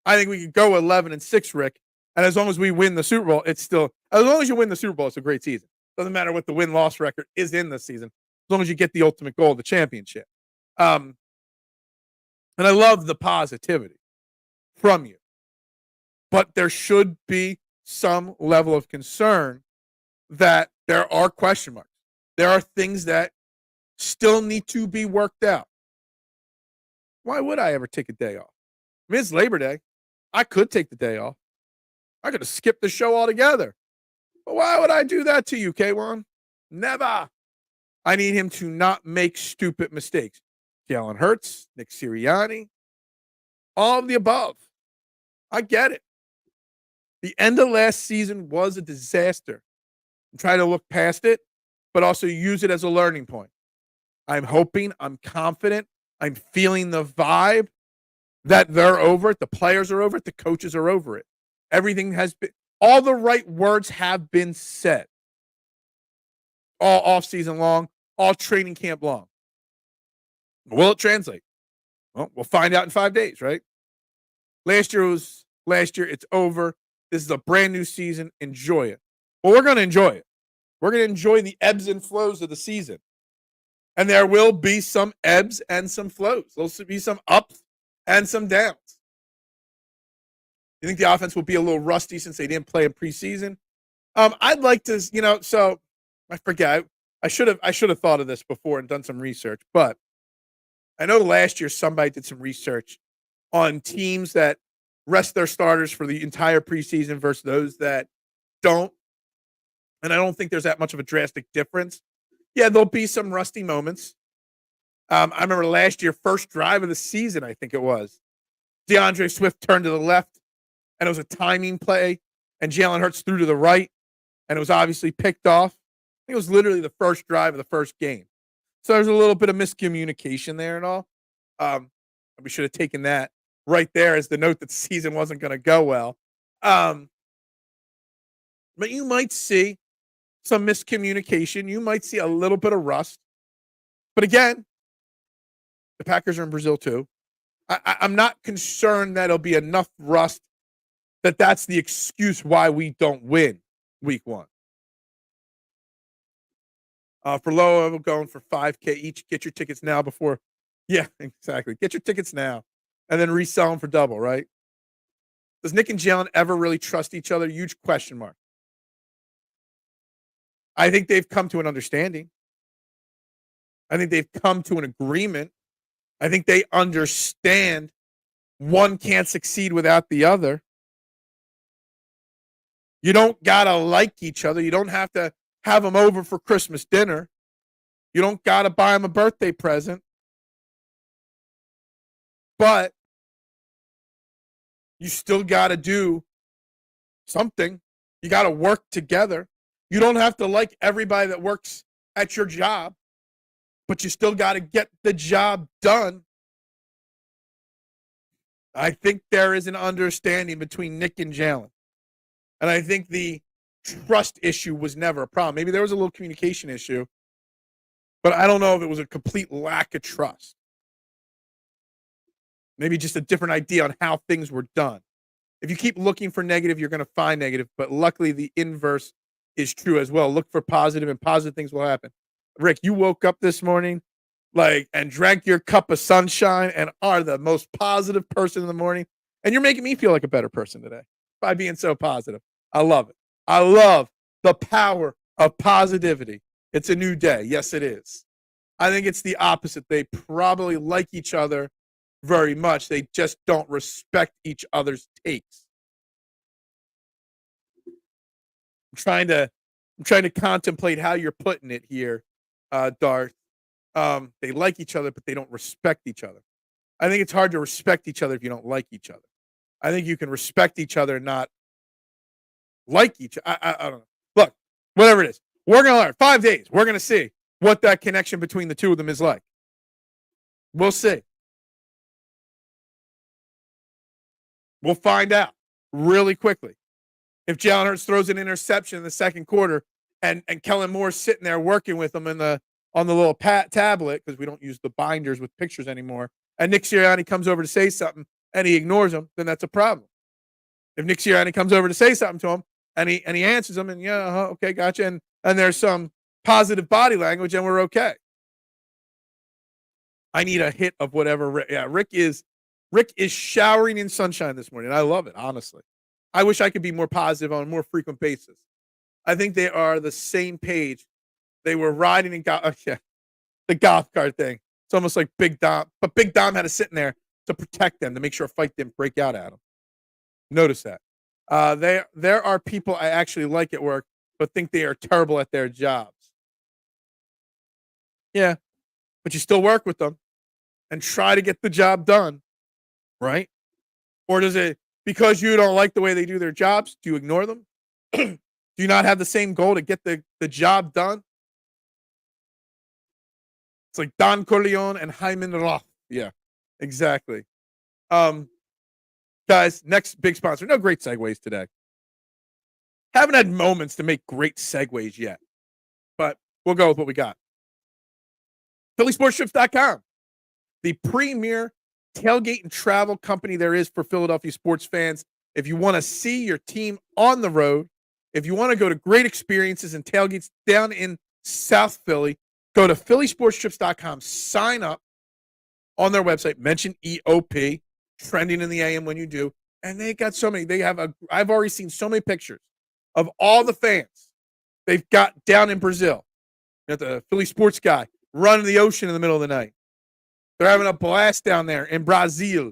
I think we could go 11-6, Rick. And as long as we win the Super Bowl, it's still, as long as you win the Super Bowl, it's a great season. Doesn't matter what the win-loss record is in the season, as long as you get the ultimate goal, the championship. And I love the positivity from you. But there should be some level of concern that there are question marks. There are things that still need to be worked out. Why would I ever take a day off? I mean, it's Labor Day. I could take the day off. I could have skipped the show altogether. But why would I do that to you, K1? Never. I need him to not make stupid mistakes. Jalen Hurts, Nick Sirianni, all of the above. I get it. The end of last season was a disaster. I'm trying to look past it, but also use it as a learning point. I'm hoping, I'm confident, I'm feeling the vibe that they're over it. The players are over it. The coaches are over it. Everything has been, all the right words have been said. All offseason long, all training camp long. Will it translate? Well, we'll find out in 5 days, right? Last year was last year. It's over. This is a brand new season. Enjoy it. Well, we're going to enjoy it. We're going to enjoy the ebbs and flows of the season. And there will be some ebbs and some flows. There'll be some ups and some downs. You think the offense will be a little rusty since they didn't play in preseason? I'd like to, so I forget. I should have thought of this before and done some research, but I know last year somebody did some research on teams that rest their starters for the entire preseason versus those that don't. And I don't think there's that much of a drastic difference. Yeah, there'll be some rusty moments. I remember last year, first drive of the season, I think it was. DeAndre Swift turned to the left, and it was a timing play, and Jalen Hurts threw to the right, and it was obviously picked off. I think it was literally the first drive of the first game. So there's a little bit of miscommunication there and all. We should have taken that right there as the note that the season wasn't going to go well. But you might see some miscommunication. You might see a little bit of rust. But again, the Packers are in Brazil too. I'm not concerned that it'll be enough rust that's the excuse why we don't win week 1. For low, I'm going for $5K each. Get your tickets now before. Yeah, exactly. Get your tickets now and then resell them for double, right? Does Nick and Jalen ever really trust each other? Huge question mark. I think they've come to an understanding. I think they've come to an agreement. I think they understand one can't succeed without the other. You don't got to like each other. You don't have to have them over for Christmas dinner. You don't got to buy them a birthday present. But you still got to do something. You got to work together. You don't have to like everybody that works at your job, but you still got to get the job done. I think there is an understanding between Nick and Jalen. And I think the trust issue was never a problem. Maybe there was a little communication issue, but I don't know if it was a complete lack of trust. Maybe just a different idea on how things were done. If you keep looking for negative, you're going to find negative, but luckily the inverse is true as well. Look for positive, and positive things will happen. Rick, you woke up this morning and drank your cup of sunshine and are the most positive person in the morning, and you're making me feel like a better person today by being so positive. I love it. I love the power of positivity. It's a new day. Yes, it is. I think it's the opposite. They probably like each other very much. They just don't respect each other's takes. I'm trying to contemplate how you're putting it here, Darth. They like each other, but they don't respect each other. I think it's hard to respect each other if you don't like each other. I think you can respect each other and not like each other. I don't know. Look, whatever it is, we're going to learn. 5 days. We're going to see what that connection between the two of them is like. We'll see. We'll find out really quickly. If Jalen Hurts throws an interception in the second quarter and Kellen Moore's sitting there working with him on the little tablet, because we don't use the binders with pictures anymore, and Nick Sirianni comes over to say something and he ignores him, then that's a problem. If Nick Sirianni comes over to say something to him and he answers him and okay, gotcha, and there's some positive body language and we're okay. I need a hit of whatever. Rick is showering in sunshine this morning. I love it, honestly. I wish I could be more positive on a more frequent basis. I think they are the same page. They were riding in the golf cart thing. It's almost like Big Dom, but Big Dom had to sit in there to protect them, to make sure a fight didn't break out at him. Notice that. There are people I actually like at work, but think they are terrible at their jobs. Yeah, but you still work with them and try to get the job done, right? Or does it, because you don't like the way they do their jobs, do you ignore them? Do you not have the same goal to get the job done? It's like Don Corleone and Hyman Roth. Yeah, exactly. Guys, next big sponsor. No great segues today. Haven't had moments to make great segues yet, but we'll go with what we got. PhillySportsTrips.com, the premier tailgate and travel company there is for Philadelphia sports fans. If you want to see your team on the road, if you want to go to great experiences and tailgates down in South Philly, go to PhillySportsTrips.com, sign up on their website, mention EOP, trending in the AM when you do, and they got so many. I've already seen so many pictures of all the fans they've got down in Brazil. You got the Philly sports guy running the ocean in the middle of the night. They're having a blast down there in Brazil.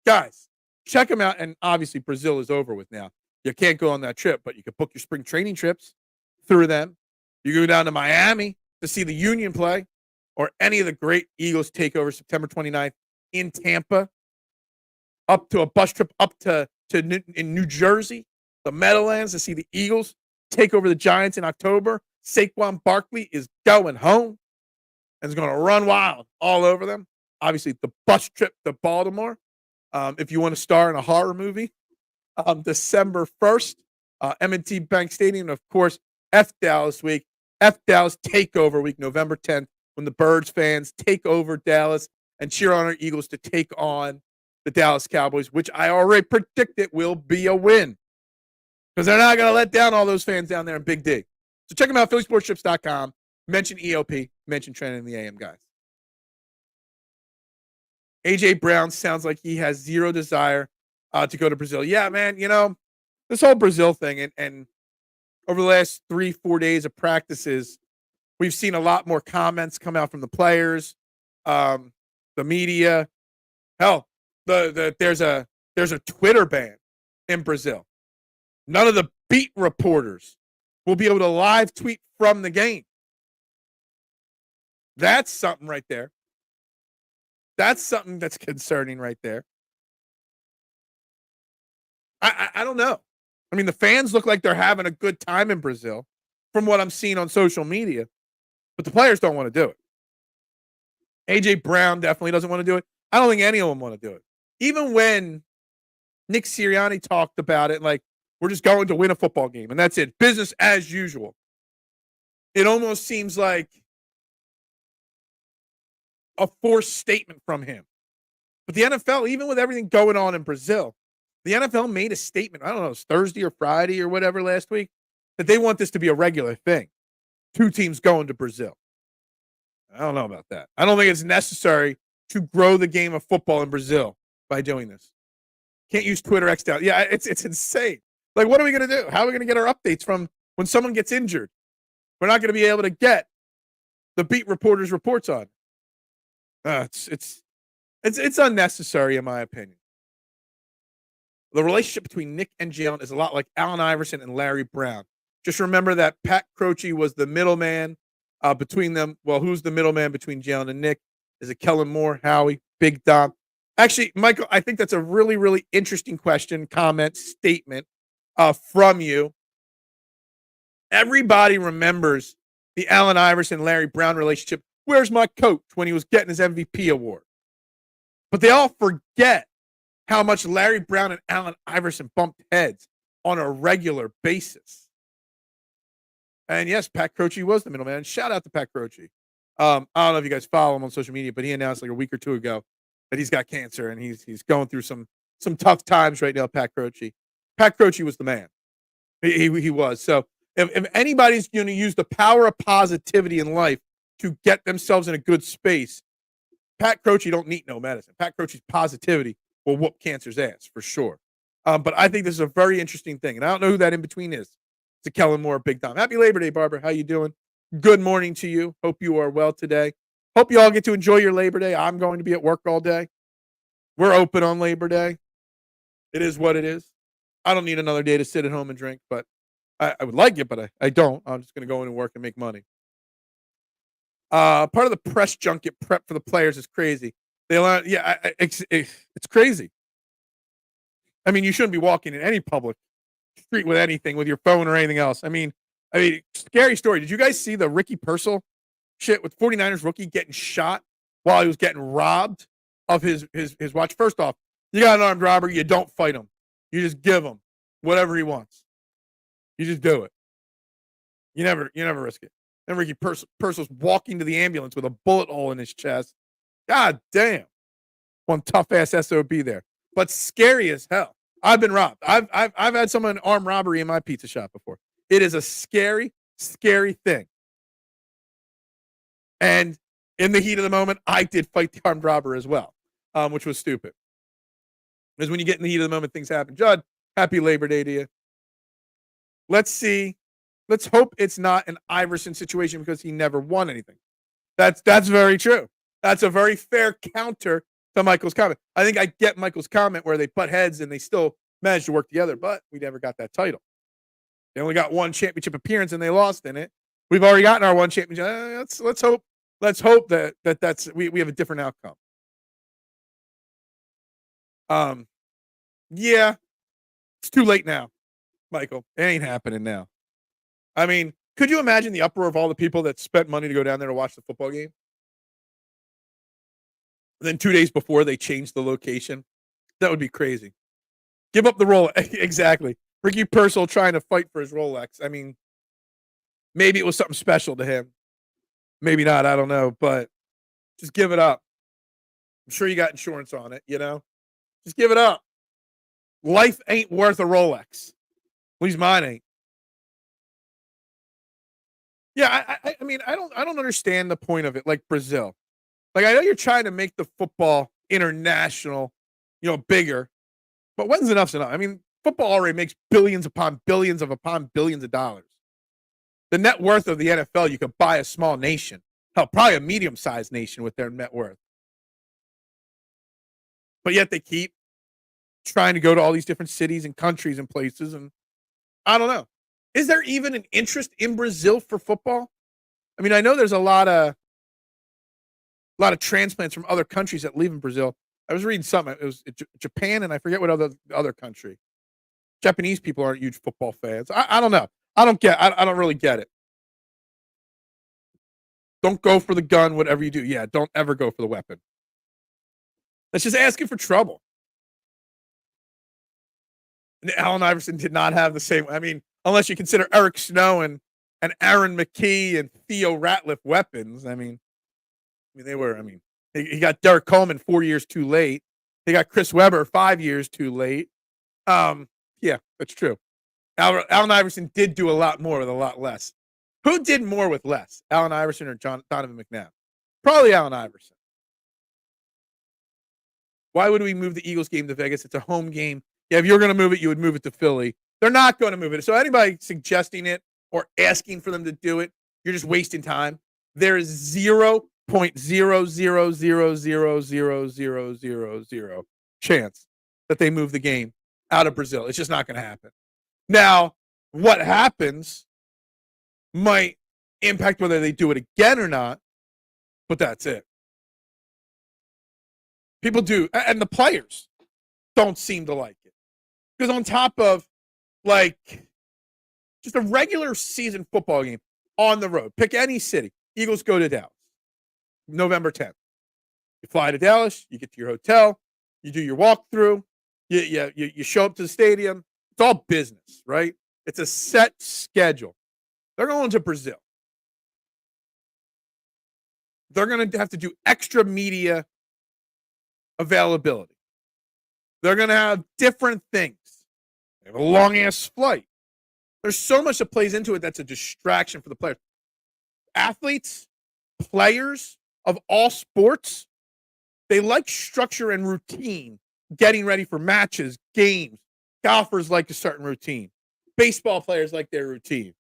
Guys, check them out. And obviously, Brazil is over with now. You can't go on that trip, but you can book your spring training trips through them. You go down to Miami to see the Union play, or any of the great Eagles takeover September 29th in Tampa, up to a bus trip up to in New Jersey. the Meadowlands to see the Eagles take over the Giants in October. Saquon Barkley is going home and is going to run wild all over them. Obviously, the bus trip to Baltimore. If you want to star in a horror movie, December 1st, M&T Bank Stadium. And of course, F Dallas week, F Dallas takeover week, November 10th, when the Birds fans take over Dallas and cheer on our Eagles to take on the Dallas Cowboys, which I already predicted will be a win because they're not going to let down all those fans down there in Big D. So check them out, phillysportstrips.com. Mention EOP, mention Trent in the AM, guys. A.J. Brown sounds like he has zero desire to go to Brazil. Yeah, man, this whole Brazil thing, and over the last 3-4 days of practices, we've seen a lot more comments come out from the players, the media. Hell, there's a Twitter ban in Brazil. None of the beat reporters will be able to live tweet from the game. That's something right there. That's something that's concerning right there. I don't know. I mean, the fans look like they're having a good time in Brazil from what I'm seeing on social media, but the players don't want to do it. A.J. Brown definitely doesn't want to do it. I don't think any of them want to do it. Even when Nick Sirianni talked about it, like, we're just going to win a football game, and that's it. Business as usual. It almost seems like a forced statement from him. But the NFL, even with everything going on in Brazil, the NFL made a statement, I don't know, it was Thursday or Friday or whatever last week, that they want this to be a regular thing. 2 teams going to Brazil. I don't know about that. I don't think it's necessary to grow the game of football in Brazil by doing this. Can't use Twitter X down. Yeah, it's insane. Like, what are we going to do? How are we going to get our updates from when someone gets injured? We're not going to be able to get the beat reporters' reports on. It's unnecessary, in my opinion. The relationship between Nick and Jalen is a lot like Allen Iverson and Larry Brown. Just remember that Pat Croce was the middleman between them. Well, who's the middleman between Jalen and Nick? Is it Kellen Moore, Howie, Big Dom? Actually, Michael, I think that's a really, really interesting question, comment, statement from you. Everybody remembers the Allen Iverson, Larry Brown relationship. Where's my coach when he was getting his MVP award? But they all forget how much Larry Brown and Allen Iverson bumped heads on a regular basis. And yes, Pat Croce was the middleman. Shout out to Pat Croce. I don't know if you guys follow him on social media, but he announced like a week or two ago that he's got cancer and he's going through some tough times right now. Pat Croce. Pat Croce was the man. He was. So if anybody's going to use the power of positivity in life to get themselves in a good space, Pat Croce don't need no medicine. Pat Croce's positivity will whoop cancer's ass for sure. But I think this is a very interesting thing, and I don't know who that in between is. To Kellen Moore, Big Dom. Happy Labor Day, Barbara. How you doing? Good morning to you. Hope you are well today. Hope you all get to enjoy your Labor Day. I'm going to be at work all day. We're open on Labor Day. It is what it is. I don't need another day to sit at home and drink, but I would like it, but I don't. I'm just going to go into work and make money. Part of the press junket prep for the players is crazy. They allow, it's crazy. I mean, you shouldn't be walking in any public street with anything, with your phone or anything else. I mean, scary story. Did you guys see the Ricky Purcell shit with 49ers rookie getting shot while he was getting robbed of his watch? First off, you got an armed robber, you don't fight him. You just give him whatever he wants. You just do it. You never risk it. And Ricky Purcell's walking to the ambulance with a bullet hole in his chest. God damn. One tough ass SOB there. But scary as hell. I've been robbed. I've had someone armed robbery in my pizza shop before. It is a scary, scary thing. And in the heat of the moment, I did fight the armed robber as well, which was stupid. Because when you get in the heat of the moment, things happen. Judd, happy Labor Day to you. Let's see. Let's hope it's not an Iverson situation because he never won anything. That's very true. That's a very fair counter to Michael's comment. I think I get Michael's comment where they butt heads and they still managed to work together, but we never got that title. They only got one championship appearance and they lost in it. We've already gotten our one championship. Let's hope that's we have a different outcome. Yeah, it's too late now. Michael. It ain't happening now. I mean, could you imagine the uproar of all the people that spent money to go down there to watch the football game? And then 2 days before they changed the location? That would be crazy. Give up the Rolex. Exactly. Ricky Purcell trying to fight for his Rolex. I mean, maybe it was something special to him. Maybe not. I don't know. But just give it up. I'm sure you got insurance on it, you know? Just give it up. Life ain't worth a Rolex. At least mine ain't. Yeah, I mean, I don't understand the point of it. Like Brazil, like I know you're trying to make the football international, bigger, but when's enough's enough? I mean, football already makes billions upon billions of dollars. The net worth of the NFL, you could buy a small nation, hell, probably a medium-sized nation with their net worth. But yet they keep trying to go to all these different cities and countries and places, and I don't know. Is there even an interest in Brazil for football? I mean, I know there's a lot of transplants from other countries that leave in Brazil. I was reading something. It was Japan, and I forget what other country. Japanese people aren't huge football fans. I don't know. I don't really get it. Don't go for the gun, whatever you do. Yeah, don't ever go for the weapon. That's just asking for trouble. And Allen Iverson did not have the same. I mean, unless you consider Eric Snow and Aaron McKee and Theo Ratliff weapons. I mean, they were. I mean, he got Derek Coleman 4 years too late. They got Chris Webber 5 years too late. Yeah, that's true. Allen Iverson did do a lot more with a lot less. Who did more with less, Allen Iverson or Donovan McNabb? Probably Allen Iverson. Why would we move the Eagles game to Vegas? It's a home game. Yeah, if you're going to move it, you would move it to Philly. They're not going to move it. So anybody suggesting it or asking for them to do it, you're just wasting time. There is 0.000000000 chance that they move the game out of Brazil. It's just not going to happen. Now, what happens might impact whether they do it again or not, but that's it. People do, and the players don't seem to like it. Because on top of, just a regular season football game on the road, pick any city. Eagles go to Dallas, November 10th. You fly to Dallas, you get to your hotel, you do your walkthrough, you show up to the stadium. It's all business, right? It's a set schedule. They're going to Brazil. They're going to have to do extra media availability. They're going to have different things. They have a long-ass flight. There's so much that plays into it that's a distraction for the players. Athletes, players of all sports, they like structure and routine, getting ready for matches, games. Golfers like a certain routine. Baseball players like their routine.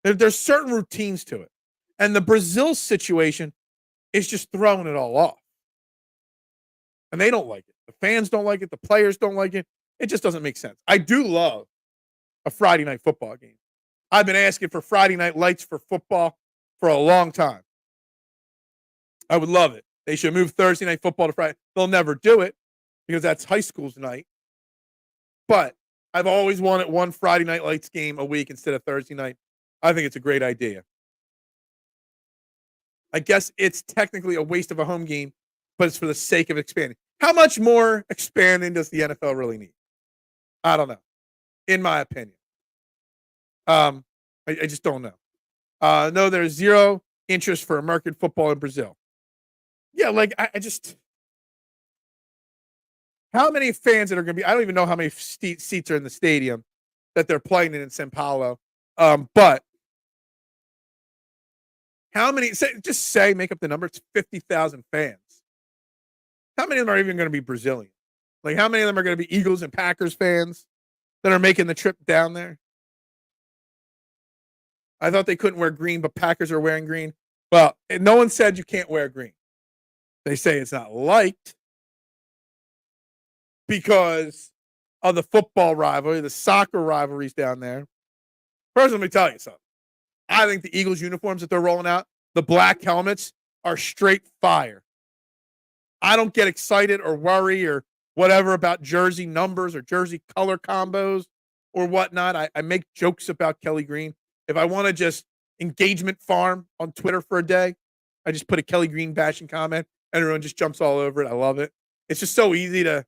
There's certain routines to it. And the Brazil situation is just throwing it all off. And they don't like it. The fans don't like it. The players don't like it. It just doesn't make sense. I do love a Friday night football game. I've been asking for Friday night lights for football for a long time. I would love it. They should move Thursday night football to Friday. They'll never do it because that's high school's night. But I've always wanted one Friday night lights game a week instead of Thursday night. I think it's a great idea. I guess it's technically a waste of a home game, but it's for the sake of expanding. How much more expanding does the NFL really need? I don't know. In my opinion. I just don't know. No, there's zero interest for American football in Brazil. Yeah, I just... How many fans that are going to be... I don't even know how many seats are in the stadium that they're playing in São Paulo. But how many... make up the number. It's 50,000 fans. How many of them are even going to be Brazilian? How many of them are going to be Eagles and Packers fans that are making the trip down there? I thought they couldn't wear green, but Packers are wearing green. Well, no one said you can't wear green. They say it's not liked because of the football rivalry, the soccer rivalries down there. First, let me tell you something. I think the Eagles uniforms that they're rolling out, the black helmets, are straight fire. I don't get excited or worry or whatever about jersey numbers or jersey color combos or whatnot. I make jokes about Kelly Green. If I want to just engagement farm on Twitter for a day, I just put a Kelly Green bashing comment and everyone just jumps all over it. I love it. It's just so easy to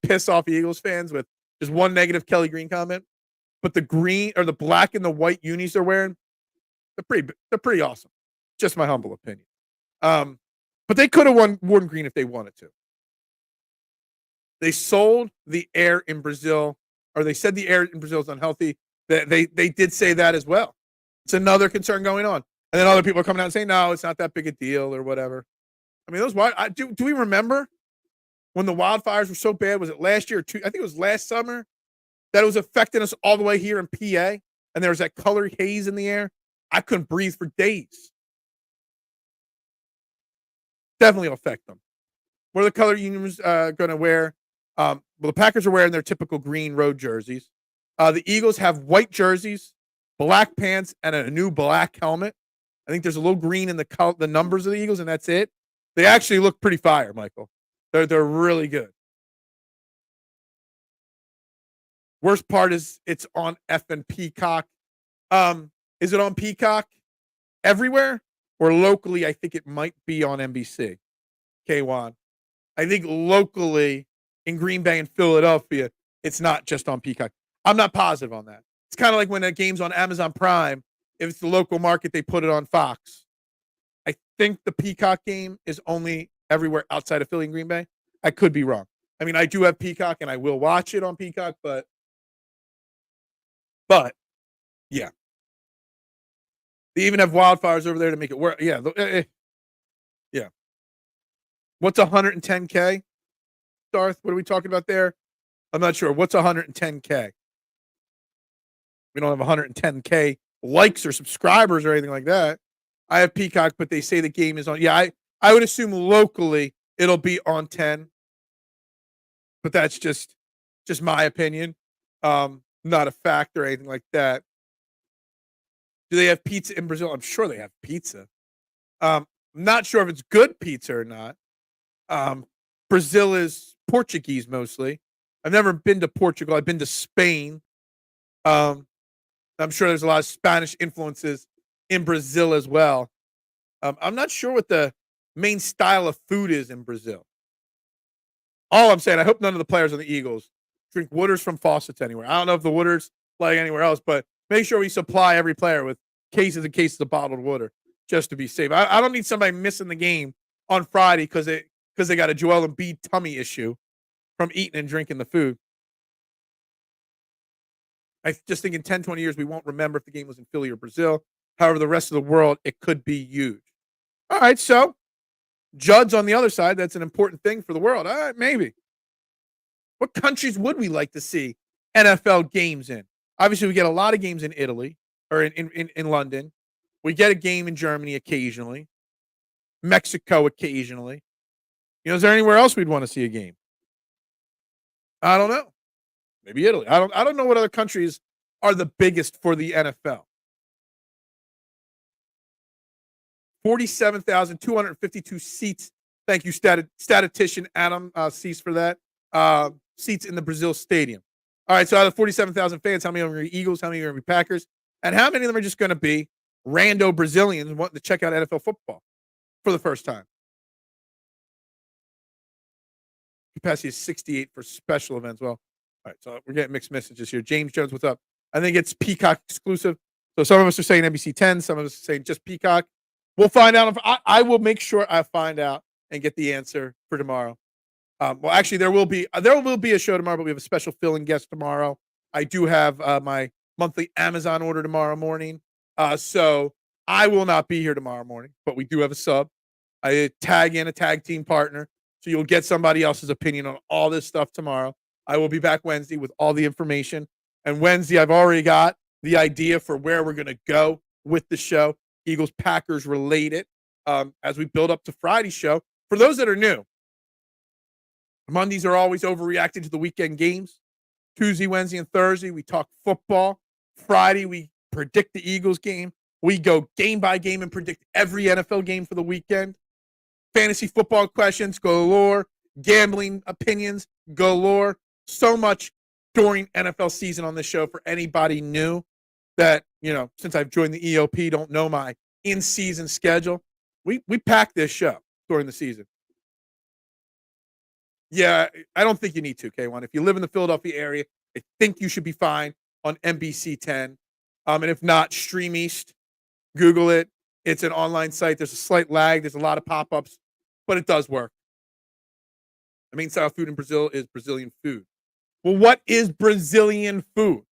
piss off Eagles fans with just one negative Kelly Green comment. But the green or the black and the white unis they're wearing, they're pretty awesome. Just my humble opinion. But they could have worn green if they wanted to. They sold the air in Brazil, or they said the air in Brazil is unhealthy. They did say that as well. It's another concern going on. And then other people are coming out and saying, no, it's not that big a deal or whatever. I mean, do we remember when the wildfires were so bad? Was it last year or two? I think it was last summer that it was affecting us all the way here in PA. And there was that color haze in the air. I couldn't breathe for days. Definitely will affect them. What are the color unions going to wear? Well, the Packers are wearing their typical green road jerseys. The Eagles have white jerseys, black pants, and a new black helmet. I think there's a little green in the numbers of the Eagles, and that's it. They actually look pretty fire, Michael. They're really good. Worst part is it's on effing Peacock. Is it on Peacock everywhere or locally? I think it might be on NBC. K1. I think locally in Green Bay and Philadelphia, it's not just on Peacock. I'm not positive on that. It's kind of like when a game's on Amazon Prime. If it's the local market, they put it on Fox. I think the Peacock game is only everywhere outside of Philly and Green Bay. I could be wrong. I mean, I do have Peacock and I will watch it on Peacock, but yeah. They even have wildfires over there to make it work. Yeah. Yeah. What's 110K? Darth, what are we talking about there? I'm not sure. What's 110K? We don't have 110K likes or subscribers or anything like that. I have Peacock, but they say the game is on. Yeah, I would assume locally it'll be on 10. But that's just my opinion. Not a fact or anything like that. Do they have pizza in Brazil? I'm sure they have pizza. I'm not sure if it's good pizza or not. Brazil is Portuguese mostly. I've never been to Portugal. I've been to Spain. I'm sure there's a lot of Spanish influences in Brazil as well. I'm not sure what the main style of food is in Brazil. All I'm saying, I hope none of the players on the Eagles drink waters from faucets anywhere. I don't know if the waters like anywhere else, but make sure we supply every player with cases and cases of bottled water just to be safe. I don't need somebody missing the game on Friday because they got a Joel Embiid tummy issue from eating and drinking the food. I just think in 10, 20 years, we won't remember if the game was in Philly or Brazil. However, the rest of the world, it could be huge. All right, so Judd's on the other side. That's an important thing for the world. All right, maybe. What countries would we like to see NFL games in? Obviously, we get a lot of games in Italy or in London. We get a game in Germany occasionally. Mexico occasionally. Is there anywhere else we'd want to see a game? I don't know. Maybe Italy. I don't know what other countries are the biggest for the NFL. 47,252 seats. Thank you, statistician Adam Cease for that. Seats in the Brazil stadium. All right, so out of 47,000 fans, how many of them are going to be Eagles? How many are going to be Packers? And how many of them are just going to be rando Brazilians wanting to check out NFL football for the first time? Capacity is 68 for special events. Well, all right, so we're getting mixed messages here. James Jones, what's up? I think it's Peacock exclusive. So some of us are saying NBC 10. Some of us are saying just Peacock. We'll find out. I will make sure I find out and get the answer for tomorrow. Well, actually, there will be a show tomorrow, but we have a special fill-in guest tomorrow. I do have my monthly Amazon order tomorrow morning. So I will not be here tomorrow morning, but we do have a sub. I tag in a tag team partner. So you'll get somebody else's opinion on all this stuff tomorrow. I will be back Wednesday with all the information. And Wednesday, I've already got the idea for where we're going to go with the show. Eagles Packers related as we build up to Friday's show. For those that are new, Mondays are always overreacting to the weekend games. Tuesday, Wednesday, and Thursday, we talk football. Friday, we predict the Eagles game. We go game by game and predict every NFL game for the weekend. Fantasy football questions galore. Gambling opinions galore. So much during NFL season on this show for anybody new that, since I've joined the EOP, don't know my in-season schedule. We pack this show during the season. Yeah, I don't think you need to, K1. If you live in the Philadelphia area, I think you should be fine on NBC 10. And if not, Stream East. Google it. It's an online site. There's a slight lag. There's a lot of pop-ups, but it does work. The main style food in Brazil is Brazilian food. Well, what is Brazilian food?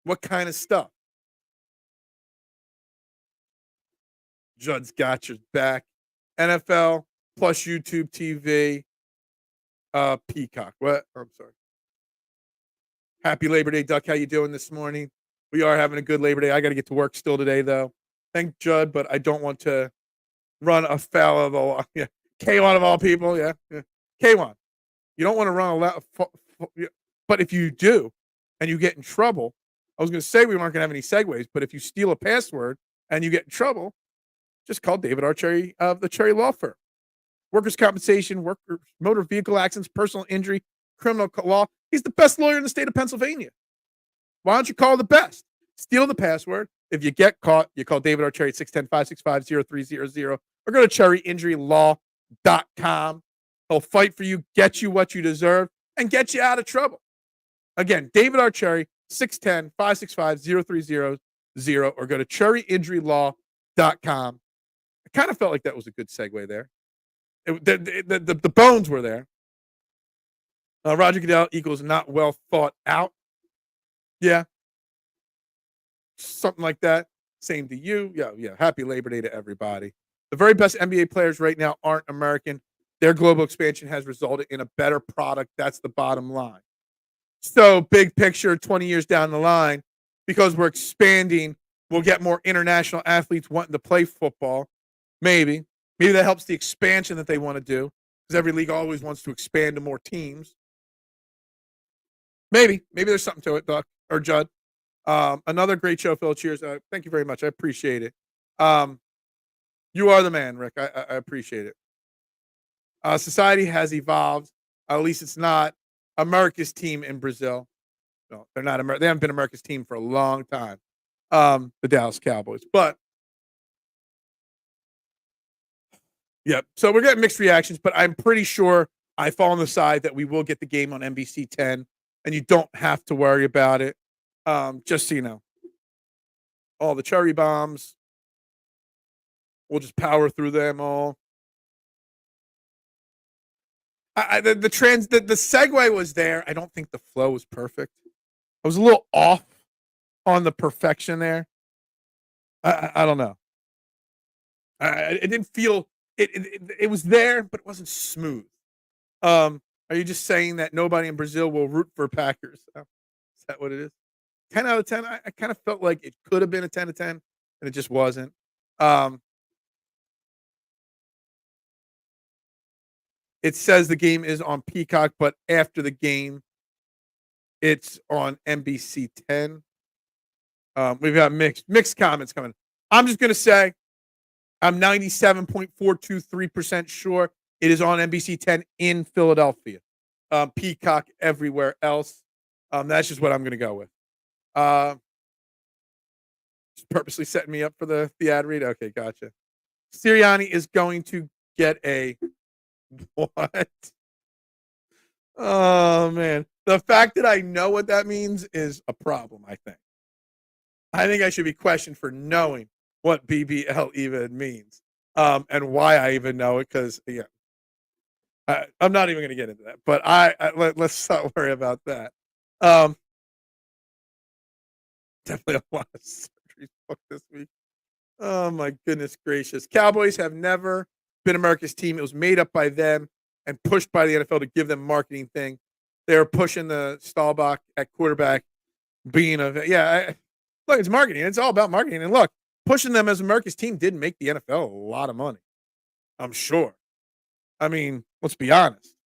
What kind of stuff? Judd's got your back. NFL plus YouTube TV. Peacock. What? I'm sorry. Happy Labor Day, Duck. How you doing this morning? We are having a good Labor Day. I got to get to work still today, though. Thank Judd, but I don't want to run afoul of all. Yeah. K1 of all people. Yeah. K1. You don't want to run but if you do and you get in trouble, I was going to say we weren't going to have any segues, but if you steal a password and you get in trouble, just call David R. Cherry of the Cherry Law Firm. Workers' compensation, motor vehicle accidents, personal injury, criminal law. He's the best lawyer in the state of Pennsylvania. Why don't you call the best? Steal the password. If you get caught, you call David R. Cherry at 610-565-0300 or go to cherryinjurylaw.com. He'll fight for you, get you what you deserve, and get you out of trouble. Again, David R. Cherry, 610-565-0300 or go to cherryinjurylaw.com. I kind of felt like that was a good segue there. The bones were there. Roger Goodell equals not well thought out. Yeah. Something like that. Same to you. Yeah. Happy Labor Day to everybody. The very best NBA players right now aren't American. Their global expansion has resulted in a better product. That's the bottom line. So big picture, 20 years down the line, because we're expanding, we'll get more international athletes wanting to play football. Maybe that helps the expansion that they want to do, because every league always wants to expand to more teams. Maybe there's something to it, Duck or Judd. Another great show, Phil. Cheers. Thank you very much. I appreciate it. You are the man, Rick. I appreciate it. Society has evolved. At least it's not America's team in Brazil. No, they're not. They haven't been America's team for a long time. The Dallas Cowboys, but yep. So we're getting mixed reactions, but I'm pretty sure I fall on the side that we will get the game on NBC 10, and you don't have to worry about it. Just so you know, all the cherry bombs, we'll just power through them all. The segue was there. I don't think the flow was perfect. I was a little off on the perfection there. I don't know. It didn't feel it was there, but it wasn't smooth. Are you just saying that nobody in Brazil will root for Packers? Is that what it is? 10 out of 10. I kind of felt like it could have been a 10 out of 10, and it just wasn't. It says the game is on Peacock, but after the game, it's on NBC 10. We've got mixed comments coming. I'm just going to say I'm 97.423% sure it is on NBC 10 in Philadelphia. Peacock everywhere else. That's just what I'm going to go with. Just purposely setting me up for the ad read. Okay, gotcha. Sirianni is going to get a what? Oh man. The fact that I know what that means is a problem, I think. I think I should be questioned for knowing what BBL even means. And why I even know it, because I'm not even going to get into that. But let's not worry about that. Definitely a lot of surgeries booked this week. Oh my goodness gracious! Cowboys have never been America's team. It was made up by them and pushed by the NFL to give them a marketing thing. They were pushing the Staubach at quarterback, being look, it's marketing. It's all about marketing. And look, pushing them as America's team did make the NFL a lot of money. I'm sure. I mean, let's be honest.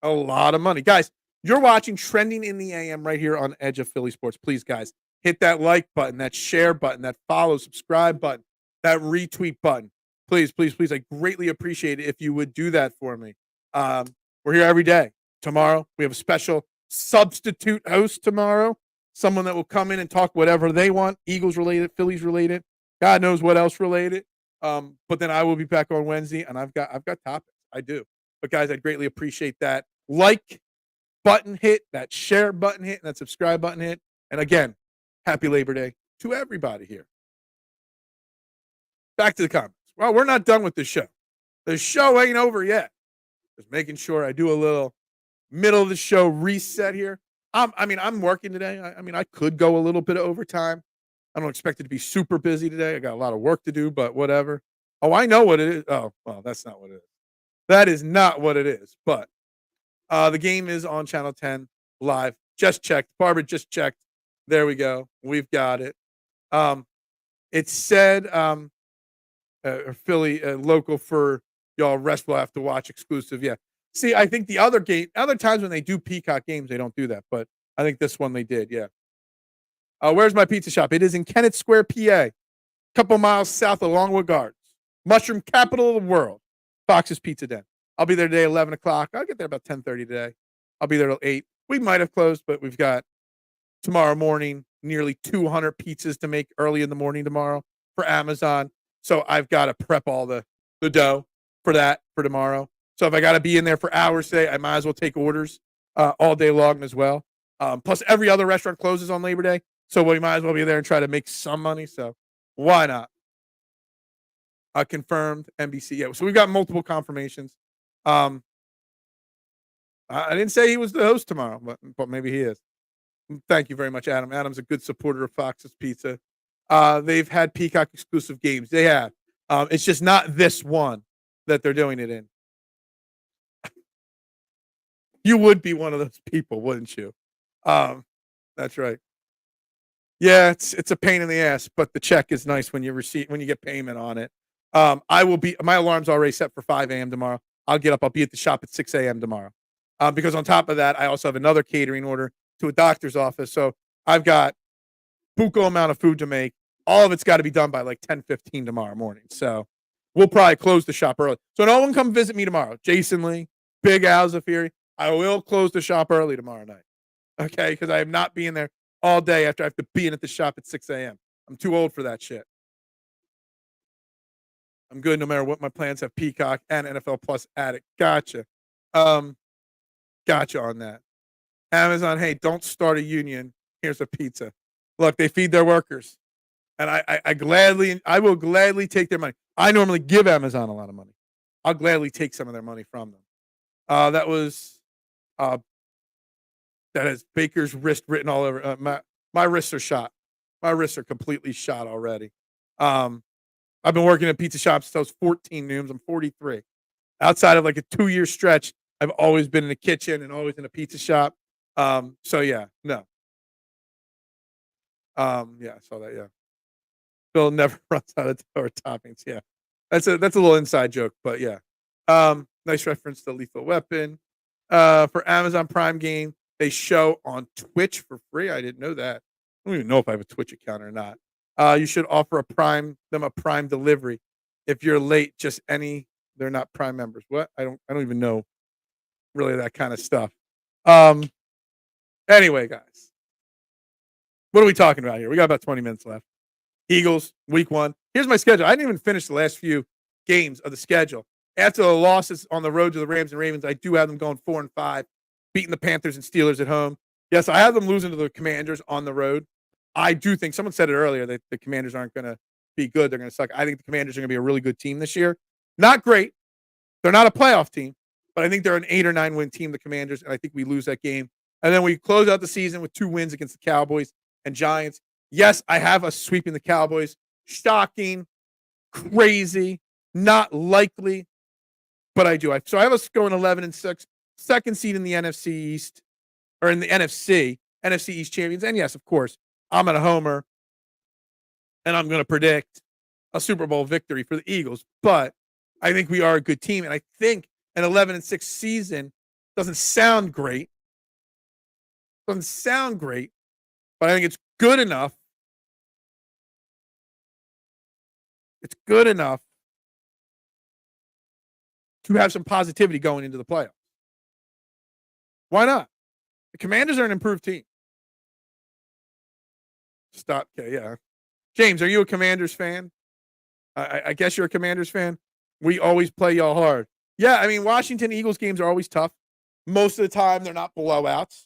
A lot of money. Guys, you're watching Trending in the AM right here on Edge of Philly Sports. Please, guys, hit that like button, that share button, that follow, subscribe button, that retweet button. Please, please, please. I greatly appreciate it if you would do that for me. We're here every day. Tomorrow, we have a special substitute host tomorrow. Someone that will come in and talk whatever they want, Eagles related, Phillies related, God knows what else related. But then I will be back on Wednesday, and I've got topics. I do. But guys, I'd greatly appreciate that like button hit, that share button hit, and that subscribe button hit. And again, happy Labor Day to everybody here. Back to the comments. Well, we're not done with the show. The show ain't over yet. Just making sure I do a little middle of the show reset here. I'm working today. I could go a little bit of overtime. I don't expect it to be super busy today. I got a lot of work to do, but whatever. Oh, I know what it is. Oh, well, that's not what it is. That is not what it is. But the game is on Channel 10 live. Just checked. Barbara just checked. There we go. We've got it. It said Philly local for y'all. Rest will have to watch exclusive. Yeah. See, I think the other times when they do Peacock games, they don't do that. But I think this one they did. Yeah. Where's my pizza shop? It is in Kennett Square, PA, a couple miles south of Longwood Gardens, mushroom capital of the world, Fox's Pizza Den. I'll be there today, 11 o'clock. I'll get there about 10:30 today. I'll be there till 8. We might have closed, but we've got tomorrow morning nearly 200 pizzas to make early in the morning tomorrow for Amazon. So I've got to prep all the dough for that for tomorrow. So if I got to be in there for hours today, I might as well take orders all day long as well. Plus, every other restaurant closes on Labor Day. So we might as well be there and try to make some money. So why not? Confirmed NBC. Yeah. So we've got multiple confirmations. I didn't say he was the host tomorrow, but maybe he is. Thank you very much, Adam. Adam's a good supporter of Fox's Pizza. They've had Peacock exclusive games. They have. It's just not this one that they're doing it in. You would be one of those people, wouldn't you? That's right. Yeah, it's a pain in the ass, but the check is nice when you get payment on it. My alarm's already set for 5 a.m. tomorrow. I'll get up. I'll be at the shop at 6 a.m. tomorrow. Because on top of that, I also have another catering order to a doctor's office. So I've got buco amount of food to make. All of it's got to be done by like 10:15 tomorrow morning. So we'll probably close the shop early. So no one come visit me tomorrow. Jason Lee, Big Al Zafiri. I will close the shop early tomorrow night. Okay, because I am not being there all day after I have to be in at the shop at 6 a.m. I'm too old for that shit. I'm good no matter what my plans have. Peacock and NFL Plus added. Gotcha. Gotcha on that. Amazon, hey, don't start a union. Here's a pizza. Look, they feed their workers. And I will gladly take their money. I normally give Amazon a lot of money. I'll gladly take some of their money from them. That has Baker's wrist written all over. My wrists are shot. My wrists are completely shot already. I've been working at pizza shops since I was 14 nooms. I'm 43. Outside of like a 2-year stretch, I've always been in the kitchen and always in a pizza shop. So yeah, no. Yeah, I saw that. Yeah. Bill never runs out of toppings. Yeah. That's a little inside joke, but yeah. Nice reference to Lethal Weapon. For Amazon Prime game, they show on Twitch for free. I didn't know that. I don't even know if I have a Twitch account or not. You should offer a Prime delivery. If you're late, they're not Prime members. What? I don't even know really that kind of stuff. Anyway, guys. What are we talking about here? We got about 20 minutes left. Eagles, week 1. Here's my schedule. I didn't even finish the last few games of the schedule. After the losses on the road to the Rams and Ravens, I do have them going 4-5, beating the Panthers and Steelers at home. Yes, I have them losing to the Commanders on the road. I do think someone said it earlier that the Commanders aren't going to be good. They're going to suck. I think the Commanders are going to be a really good team this year. Not great. They're not a playoff team, but I think they're an 8 or 9 win team, the Commanders, and I think we lose that game. And then we close out the season with 2 wins against the Cowboys and Giants. Yes, I have us sweeping the Cowboys. Shocking, crazy, not likely, but I do. So I have us going 11-6, second seed in the NFC East, or in the NFC East champions. And yes, of course, I'm at a homer, and I'm going to predict a Super Bowl victory for the Eagles. But I think we are a good team, and I think an 11-6 season doesn't sound great. But I think it's good enough. It's good enough to have some positivity going into the playoffs. Why not? The Commanders are an improved team. Stop. Okay, yeah. James, are you a Commanders fan? I guess you're a Commanders fan. We always play y'all hard. Yeah, I mean, Washington Eagles games are always tough. Most of the time, they're not blowouts.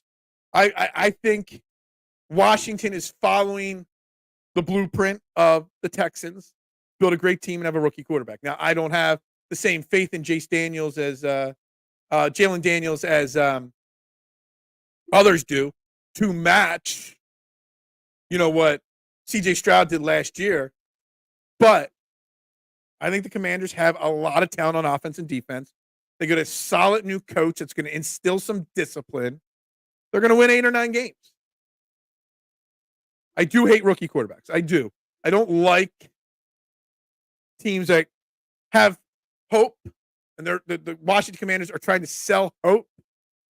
I think Washington is following the blueprint of the Texans, build a great team and have a rookie quarterback. Now, I don't have the same faith in Jalen Daniels as others do to match, what C.J. Stroud did last year. But I think the Commanders have a lot of talent on offense and defense. They got a solid new coach that's going to instill some discipline. They're going to win 8 or 9 games. I do hate rookie quarterbacks. I do. I don't like teams that have hope, and the Washington Commanders are trying to sell hope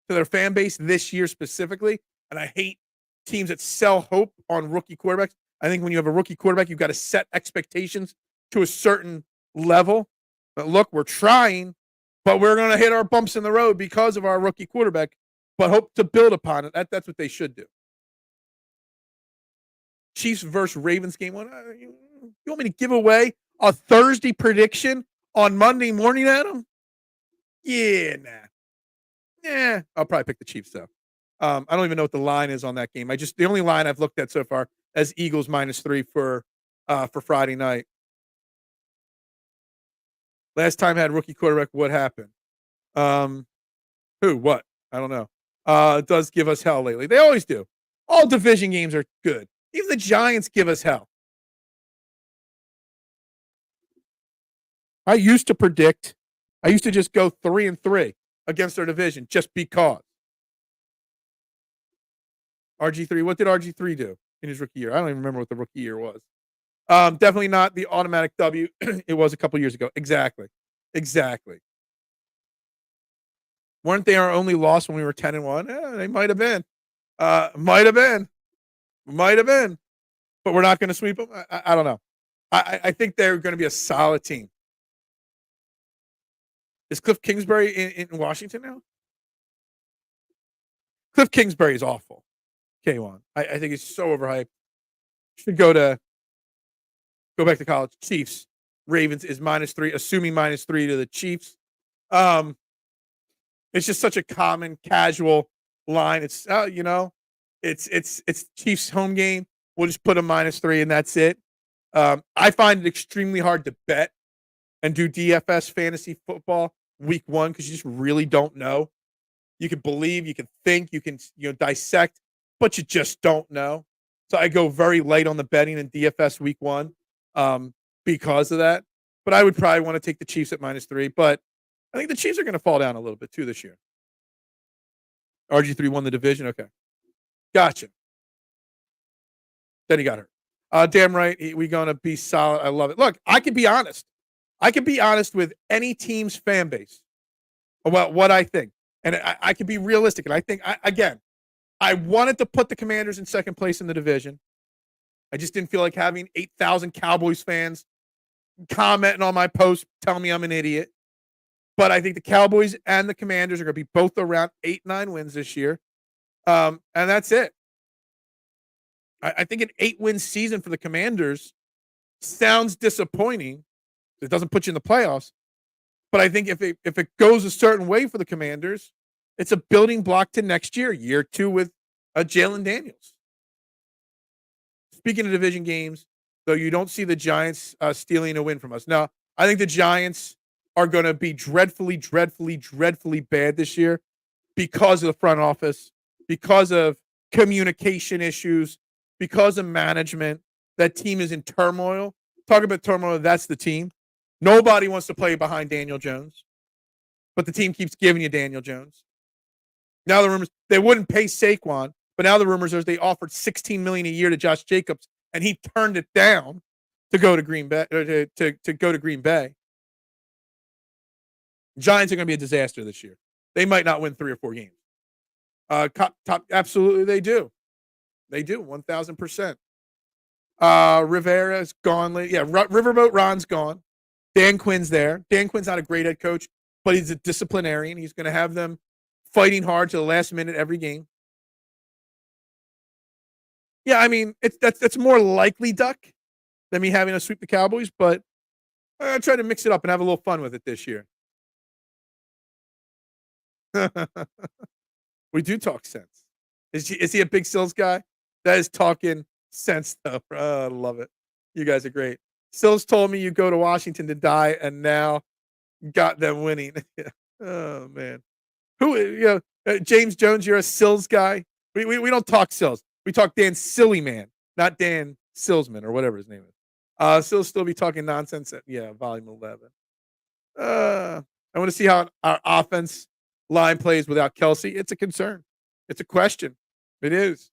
to their fan base this year specifically, and I hate teams that sell hope on rookie quarterbacks. I think when you have a rookie quarterback, you've got to set expectations to a certain level. But look, we're trying, but we're going to hit our bumps in the road because of our rookie quarterback, but hope to build upon it. That's what they should do. Chiefs versus Ravens game one. You want me to give away a Thursday prediction on Monday morning, Adam? Yeah, nah. Yeah, I'll probably pick the Chiefs, though. I don't even know what the line is on that game. The only line I've looked at so far as Eagles -3 for Friday night. Last time I had rookie quarterback, what happened? Who? What? I don't know. It does give us hell lately. They always do. All division games are good. Even the Giants give us hell. I used to just go 3-3 against their division just because. RG3, what did RG3 do in his rookie year? I don't even remember what the rookie year was. Definitely not the automatic W it was a couple years ago. Exactly. Weren't they our only loss when we were 10-1? Yeah, they might have been. Might have been. But we're not going to sweep them. I don't know. I think they're going to be a solid team. Is Cliff Kingsbury in Washington now? Cliff Kingsbury is awful. K1. I think he's so overhyped. Should go back to college. Chiefs. Ravens is -3, assuming -3 to the Chiefs. It's just such a common, casual line. It's it's Chiefs home game. We'll just put a -3 and that's it. I find it extremely hard to bet and do DFS fantasy football week 1 because you just really don't know. You can believe, you can think, you can dissect, but you just don't know. So I go very light on the betting in DFS week 1 because of that. But I would probably want to take the Chiefs at -3. But I think the Chiefs are going to fall down a little bit too this year. RG3 won the division. Okay. Gotcha. Then he got hurt. Damn right. We're going to be solid. I love it. Look, I can be honest. I can be honest with any team's fan base about what I think. And I can be realistic. And I think, I wanted to put the Commanders in second place in the division. I just didn't feel like having 8,000 Cowboys fans commenting on my post telling me I'm an idiot. But I think the Cowboys and the Commanders are going to be both around 8-9 wins this year. And that's it. I think an 8-win season for the Commanders sounds disappointing. It doesn't put you in the playoffs. But I think if it goes a certain way for the Commanders, it's a building block to next year 2 with Jalen Daniels. Speaking of division games, though, you don't see the Giants stealing a win from us. Now, I think the Giants are going to be dreadfully bad this year because of the front office, because of communication issues, because of management. That team is in turmoil. Talk about turmoil, that's the team. Nobody wants to play behind Daniel Jones, but the team keeps giving you Daniel Jones. Now the rumors, they wouldn't pay Saquon, but now the rumors are they offered $16 million a year to Josh Jacobs, and he turned it down to go to Green Bay. To go to Green Bay. Giants are going to be a disaster this year. They might not win 3 or 4 games. Absolutely, they do. They do 1,000%. Rivera's gone. Yeah, Riverboat Ron's gone. Dan Quinn's there. Dan Quinn's not a great head coach, but he's a disciplinarian. He's going to have them fighting hard to the last minute every game. Yeah, I mean, that's more likely duck than me having to sweep the Cowboys, but I try to mix it up and have a little fun with it this year. We do talk sense. Is he a big Sills guy? That is talking sense stuff. Oh, I love it. You guys are great. Sills told me you go to Washington to die, and now got them winning. Oh man, James Jones, you're a Sills guy. We don't talk Sills. We talk Dan Sillyman, not Dan Sillsman or whatever his name is. Sills still be talking nonsense. Yeah, volume 11. I want to see how our offense line plays without Kelsey. It's a concern. It's a question. It is.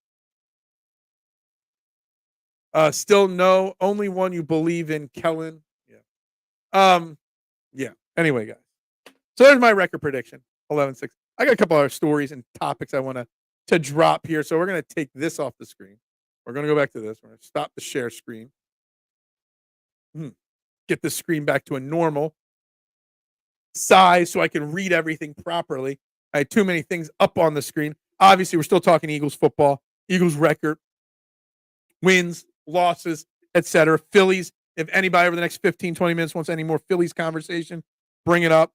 Still no. Only one you believe in, Kellen. Yeah. Yeah. Anyway, guys. So there's my record prediction. 11-6. I got a couple other stories and topics I want to drop here. So we're gonna take this off the screen. We're gonna go back to this. We're gonna stop the share screen. Get the screen back to a normal size so I can read everything properly. I had too many things up on the screen. Obviously, we're still talking Eagles football, Eagles record, wins, losses, etc. Phillies. If anybody over the next 15, 20 minutes wants any more Phillies conversation, bring it up.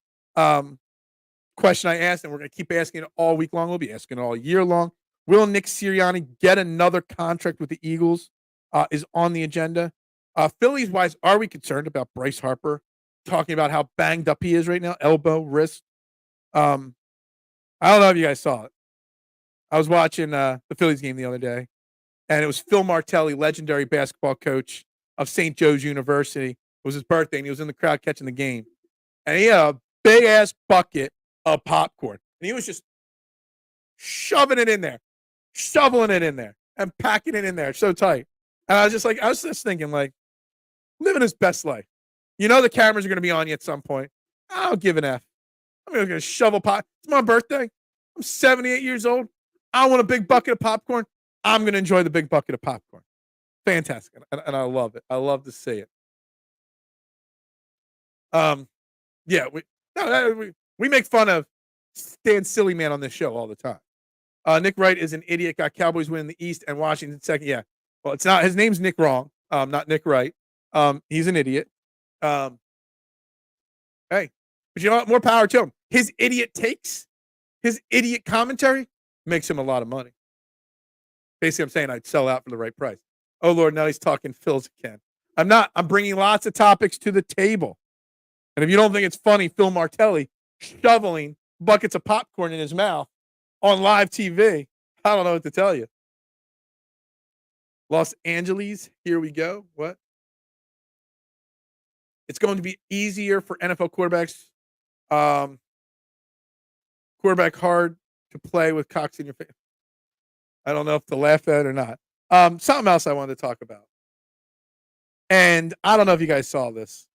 Question I asked, and we're going to keep asking it all week long. We'll be asking it all year long. Will Nick Sirianni get another contract with the Eagles? Is on the agenda. Phillies wise, are we concerned about Bryce Harper talking about how banged up he is right now? Elbow, wrist. I don't know if you guys saw it. I was watching the Phillies game the other day, and it was Phil Martelli, legendary basketball coach of St. Joe's University. It was his birthday, and he was in the crowd catching the game. And he had a big-ass bucket of popcorn. And he was just shoving it in there, shoveling it in there, and packing it in there so tight. And I was just thinking, like, living his best life. You know the cameras are going to be on you at some point. I don't give an F. I'm going to shovel pot. It's my birthday. I'm 78 years old. I want a big bucket of popcorn. I'm going to enjoy the big bucket of popcorn. Fantastic. And I love it. I love to see it. Yeah, we make fun of Stan Silly Man on this show all the time. Nick Wright is an idiot. Got Cowboys winning the East and Washington second. Yeah. Well, it's not. His name's Nick Wrong. Not Nick Wright. He's an idiot. Hey, but you know what? More power to him. His idiot takes, his idiot commentary makes him a lot of money. Basically, I'm saying I'd sell out for the right price. Oh Lord, now he's talking Phil's again. I'm not. I'm bringing lots of topics to the table. And if you don't think it's funny, Phil Martelli shoveling buckets of popcorn in his mouth on live TV, I don't know what to tell you. Los Angeles, here we go. What? It's going to be easier for NFL quarterbacks. Quarterback hard to play with cocks in your face. I don't know if to laugh at it or not. Something else I wanted to talk about. And I don't know if you guys saw this.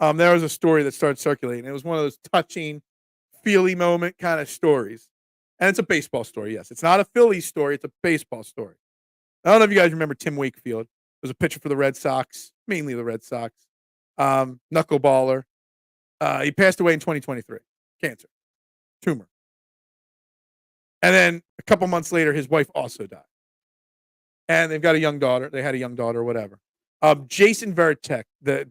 There was a story that started circulating. It was one of those touching, feely moment kind of stories. And it's a baseball story, yes. It's not a Phillies story. It's a baseball story. I don't know if you guys remember Tim Wakefield. He was a pitcher for the Red Sox, mainly the Red Sox. Knuckleballer. He passed away in 2023. Cancer. Tumor. And then a couple months later, his wife also died. And they've got a young daughter. They had a young daughter or whatever. Jason Varitek, the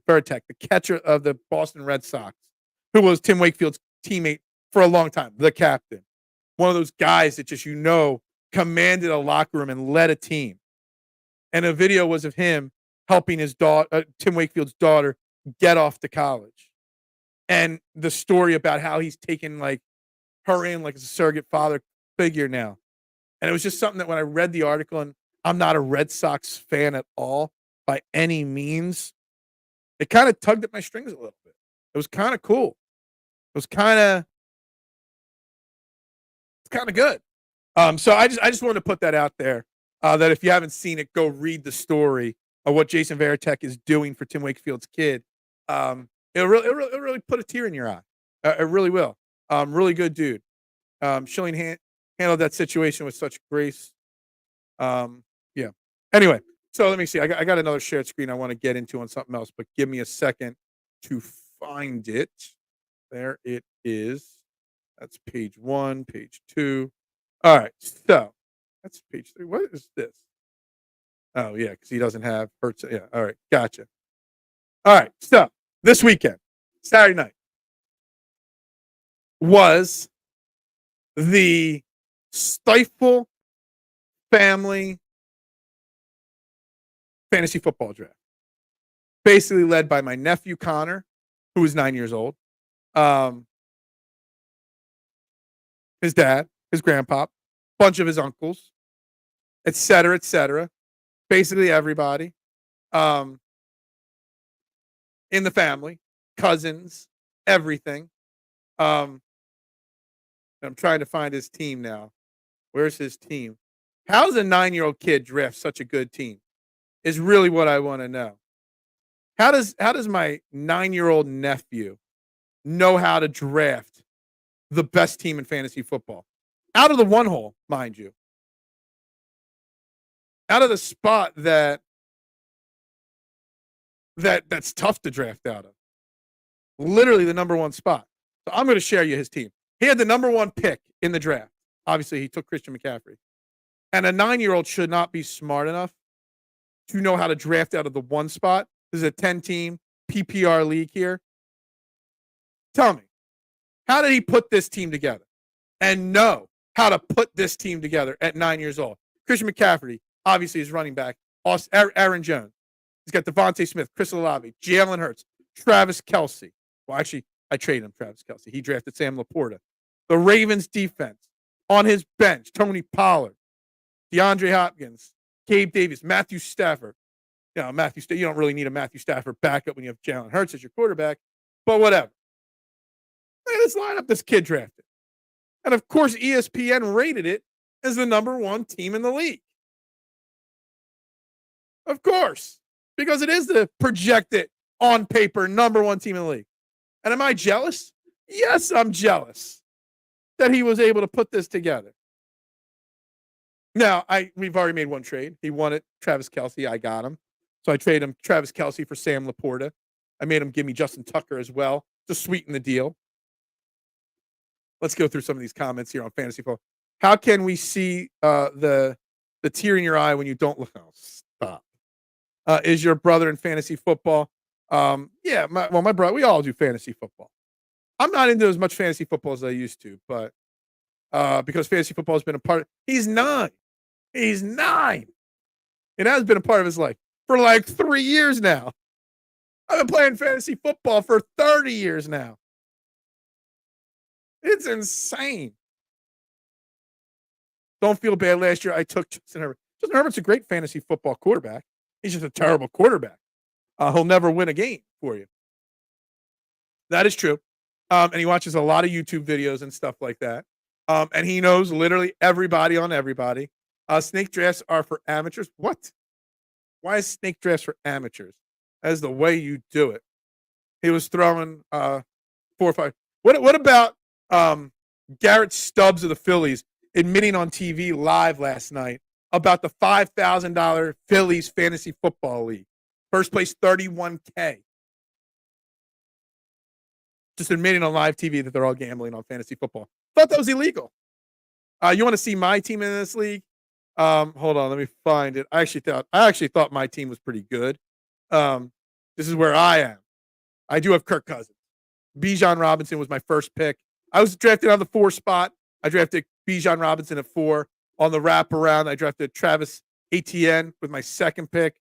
catcher of the Boston Red Sox, who was Tim Wakefield's teammate for a long time, the captain. One of those guys that just, commanded a locker room and led a team. And a video was of him helping his daughter, Tim Wakefield's daughter, get off to college. And the story about how he's taken her in as a surrogate father figure now. And it was just something that when I read the article, and I'm not a Red Sox fan at all by any means, it kind of tugged at my strings a little bit. It was kind of cool. It was kind of good. So I just wanted to put that out there. That if you haven't seen it, go read the story of what Jason Varitek is doing for Tim Wakefield's kid. It'll really put a tear in your eye. It really will. Really good dude. Schilling handled that situation with such grace. Yeah. Anyway, so let me see. I got another shared screen I want to get into on something else, but give me a second to find it. There it is. That's page 1, page 2. All right. So that's page 3. What is this? Oh, yeah, because he doesn't have Hurts. Yeah, all right, gotcha. All right, so this weekend, Saturday night, was the Stiefel family fantasy football draft, basically led by my nephew Connor, who is 9 years old, um, his dad, his grandpa, bunch of his uncles, et cetera, et cetera. Basically everybody um, in the family, cousins, everything. Um, I'm trying to find his team now. Where's his team? How does a 9-year-old kid draft such a good team? Is really what I want to know. How does my 9-year-old nephew know how to draft the best team in fantasy football? Out of the one hole, mind you. Out of the spot that's tough to draft out of. Literally the number one spot. So I'm going to share you his team. He had the number one pick in the draft. Obviously, he took Christian McCaffrey. And a 9-year-old should not be smart enough to know how to draft out of the one spot. This is a 10-team PPR league here. Tell me, how did he put this team together and know how to put this team together at 9 years old? Christian McCaffrey, obviously, is running back. Aaron Jones. He's got Devontae Smith, Chris Olave, Jalen Hurts, Travis Kelce. Well, actually, I traded him, Travis Kelce. He drafted Sam Laporta. The Ravens defense. On his bench, Tony Pollard, DeAndre Hopkins, Gabe Davis, Matthew Stafford. You don't really need a Matthew Stafford backup when you have Jalen Hurts as your quarterback, but whatever. Look at this lineup this kid drafted. And of course, ESPN rated it as the number one team in the league. Of course, because it is the projected on paper number one team in the league. And am I jealous? Yes, I'm jealous that he was able to put this together. Now, we've already made one trade. He won it, Travis Kelce. I got him. So I traded him Travis Kelce for Sam Laporta. I made him give me Justin Tucker as well to sweeten the deal. Let's go through some of these comments here on Fantasy Football. How can we see the tear in your eye when you don't look? Oh, stop. Is your brother in fantasy football? Yeah, my brother, we all do fantasy football. I'm not into as much fantasy football as I used to, but because fantasy football has been a part. He's 9. He's 9. It has been a part of his life for like 3 years now. I've been playing fantasy football for 30 years now. It's insane. Don't feel bad. Last year I took Justin Herbert. Justin Herbert's a great fantasy football quarterback. He's just a terrible quarterback. He'll never win a game for you. That is true. And he watches a lot of YouTube videos and stuff like that. And he knows literally everybody on everybody. Snake drafts are for amateurs. What? Why is snake drafts for amateurs? That is the way you do it. He was throwing 4 or 5. What about Garrett Stubbs of the Phillies admitting on TV live last night about the $5,000 Phillies fantasy football league? First place, $31K. Just admitting on live TV that they're all gambling on fantasy football. Thought that was illegal. You want to see my team in this league? Hold on, let me find it. I actually thought my team was pretty good. This is where I am. I do have Kirk Cousins. Bijan Robinson was my first pick. I was drafted on the 4 spot. I drafted Bijan Robinson at 4. On the wraparound, I drafted Travis Etienne with my second pick,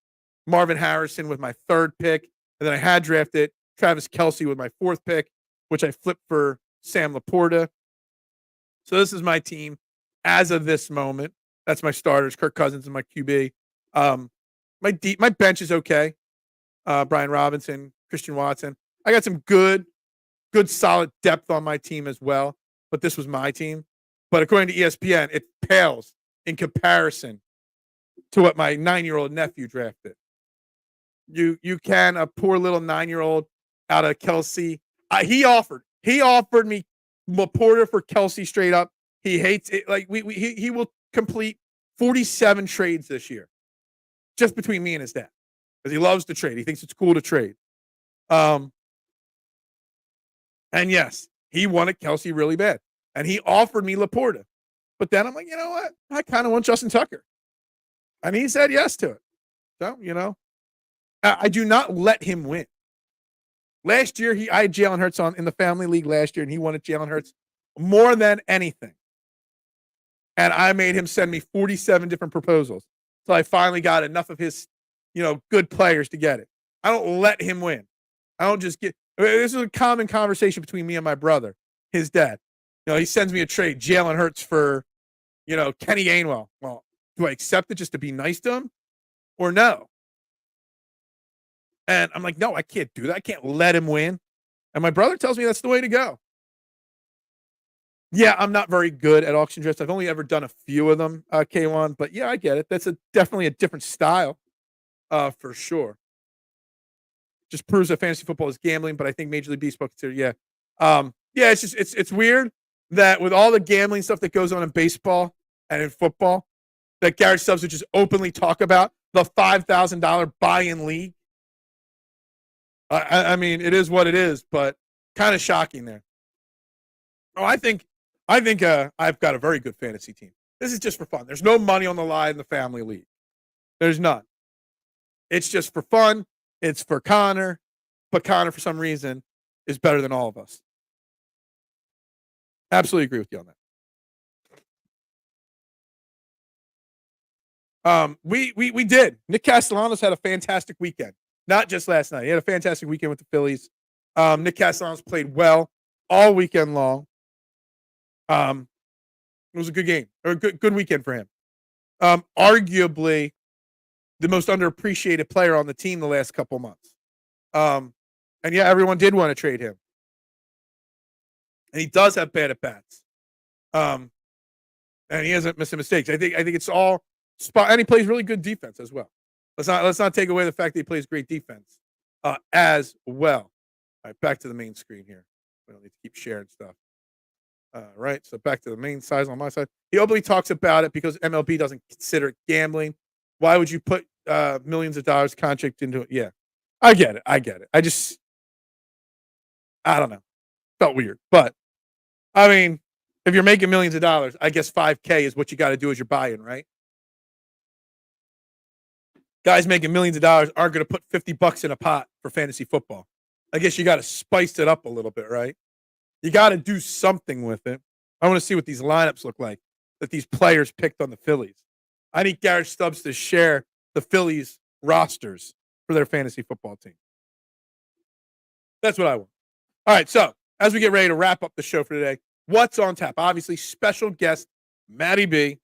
Marvin Harrison with my third pick, and then I had drafted Travis Kelce with my 4th pick, which I flipped for Sam Laporta. So this is my team as of this moment. That's my starters, Kirk Cousins and my QB. My bench is okay. Brian Robinson, Christian Watson. I got some good, solid depth on my team as well. But this was my team. But according to ESPN, it pales in comparison to what my 9-year-old nephew drafted. You can, a poor little 9-year-old out of Kelce. He offered me Laporta for Kelce straight up. He hates it. Like he will complete 47 trades this year, just between me and his dad, because he loves to trade. He thinks it's cool to trade. And yes, he wanted Kelce really bad, and he offered me Laporta. But then I'm like, you know what? I kind of want Justin Tucker, and he said yes to it. So, I do not let him win. Last year, I had Jalen Hurts in the family league last year, and he wanted Jalen Hurts more than anything. And I made him send me 47 different proposals. So I finally got enough of his, good players to get it. I don't let him win. I don't just get – this is a common conversation between me and my brother, his dad. He sends me a trade, Jalen Hurts for, Kenny Gainwell. Well, do I accept it just to be nice to him or no? And I'm like, no, I can't do that. I can't let him win. And my brother tells me that's the way to go. Yeah, I'm not very good at auction drafts. I've only ever done a few of them, K1. But yeah, I get it. That's definitely a different style, for sure. Just proves that fantasy football is gambling, but I think Major League Baseball consider, yeah. It's just it's weird that with all the gambling stuff that goes on in baseball and in football, that Garrett Stubbs would just openly talk about the $5,000 buy-in league. I mean, it is what it is, but kind of shocking there. Oh, I think I've got a very good fantasy team. This is just for fun. There's no money on the line in the family league. There's none. It's just for fun. It's for Connor, but Connor, for some reason, is better than all of us. Absolutely agree with you on that. We did. Nick Castellanos had a fantastic weekend. Not just last night. He had a fantastic weekend with the Phillies. Nick Castellanos played well all weekend long. It was a good game, or a good weekend for him. Arguably the most underappreciated player on the team the last couple months. And yeah, everyone did want to trade him. And he does have bad at-bats. And he hasn't missed mistakes. I think it's all spot, and he plays really good defense as well. Let's not take away the fact that he plays great defense as well. All right, back to the main screen here. We don't need to keep sharing stuff. Right, so back to the main side on my side. He openly talks about it because MLB doesn't consider it gambling. Why would you put millions of dollars contract into it? Yeah, I get it. I don't know. Felt weird. But, I mean, if you're making millions of dollars, I guess $5K is what you got to do as your buy-in, right? Guys making millions of dollars aren't going to put $50 in a pot for fantasy football. I guess you got to spice it up a little bit, right? You got to do something with it. I want to see what these lineups look like that these players picked on the Phillies. I need Garrett Stubbs to share the Phillies rosters for their fantasy football team. That's what I want. All right, so as we get ready to wrap up the show for today, what's on tap? Obviously, special guest Matty B.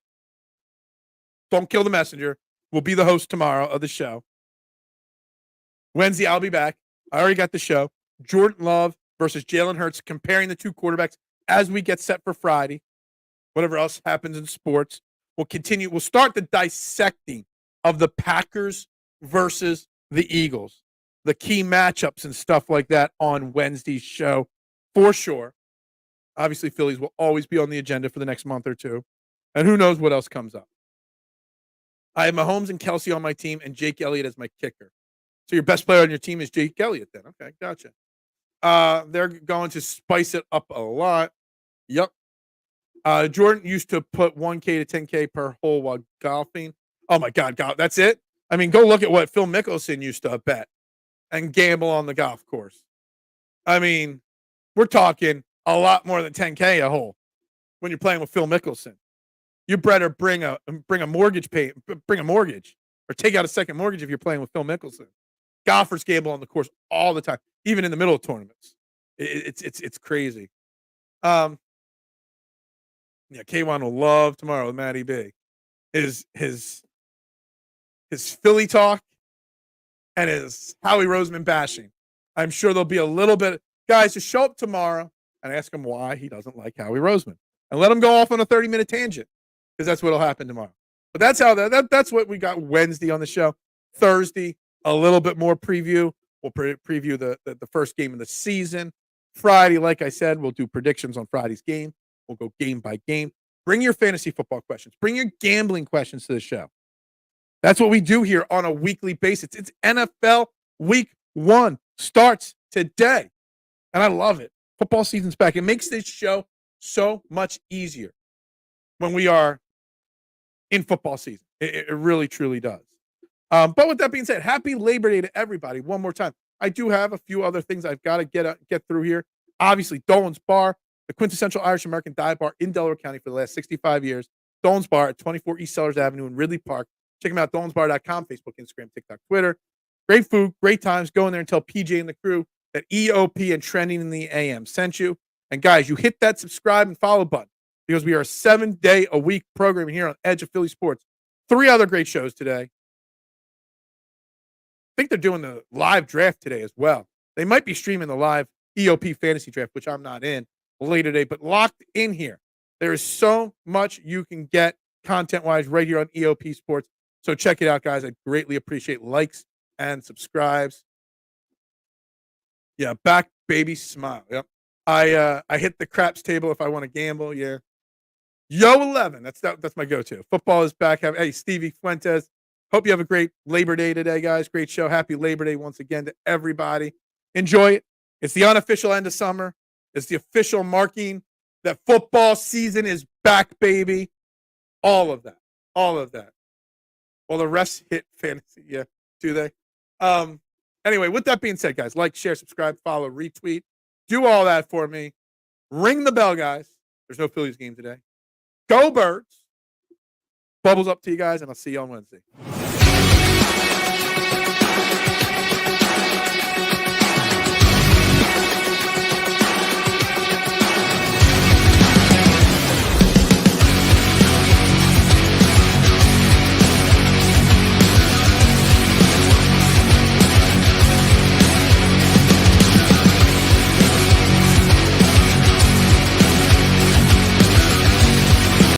Don't kill the messenger. Will be the host tomorrow of the show. Wednesday, I'll be back. I already got the show. Jordan Love versus Jalen Hurts, comparing the two quarterbacks as we get set for Friday. Whatever else happens in sports, we'll continue. We'll start the dissecting of the Packers versus the Eagles, the key matchups and stuff like that on Wednesday's show for sure. Obviously, Phillies will always be on the agenda for the next month or two, and who knows what else comes up. I have Mahomes and Kelsey on my team and Jake Elliott as my kicker. So your best player on your team is Jake Elliott then. Okay, gotcha. They're going to spice it up a lot. Yep. Jordan used to put 1K to 10K per hole while golfing. Oh, my God. That's it? I mean, go look at what Phil Mickelson used to bet and gamble on the golf course. I mean, we're talking a lot more than 10K a hole when you're playing with Phil Mickelson. You better bring a mortgage or take out a second mortgage if you're playing with Phil Mickelson. Golfers gamble on the course all the time, even in the middle of tournaments. It's crazy. Yeah, K1 will love tomorrow with Matty B. His Philly talk and his Howie Roseman bashing. I'm sure there'll be a little bit. Guys, just show up tomorrow and ask him why he doesn't like Howie Roseman. And let him go off on a 30-minute tangent, because that's what'll happen tomorrow. But that's how that's what we got Wednesday on the show. Thursday, a little bit more preview. We'll preview the first game of the season. Friday, like I said, we'll do predictions on Friday's game. We'll go game by game. Bring your fantasy football questions. Bring your gambling questions to the show. That's what we do here on a weekly basis. It's NFL Week 1 starts today. And I love it. Football season's back. It makes this show so much easier when we are in football season. It really, truly does. But with that being said, happy Labor Day to everybody. One more time. I do have a few other things I've got to get through here. Obviously, Dolan's Bar, the quintessential Irish American dive bar in Delaware County for the last 65 years. Dolan's Bar at 24 East Sellers Avenue in Ridley Park. Check them out, dolansbar.com, Facebook, Instagram, TikTok, Twitter. Great food, great times. Go in there and tell PJ and the crew that EOP and Trending in the AM sent you. And guys, you hit that subscribe and follow button because we are a 7-day-a-week programming here on Edge of Philly Sports. 3 other great shows today. I think they're doing the live draft today as well. They might be streaming the live EOP fantasy draft, which I'm not in, later today, but locked in here. There is so much you can get content-wise right here on EOP Sports. So check it out, guys. I greatly appreciate likes and subscribes. Yeah, back, baby, smile. Yep. I hit the craps table if I want to gamble. Yeah. Yo 11. That's my go-to. Football is back. Hey, Stevie Fuentes. Hope you have a great Labor Day today, guys. Great show. Happy Labor Day once again to everybody. Enjoy it. It's the unofficial end of summer. It's the official marking that football season is back, baby. All of that. All of that. Well, the refs hit fantasy. Yeah, do they? Anyway, with that being said, guys, like, share, subscribe, follow, retweet. Do all that for me. Ring the bell, guys. There's no Phillies game today. Go Birds. Bubbles up to you guys, and I'll see you on Wednesday.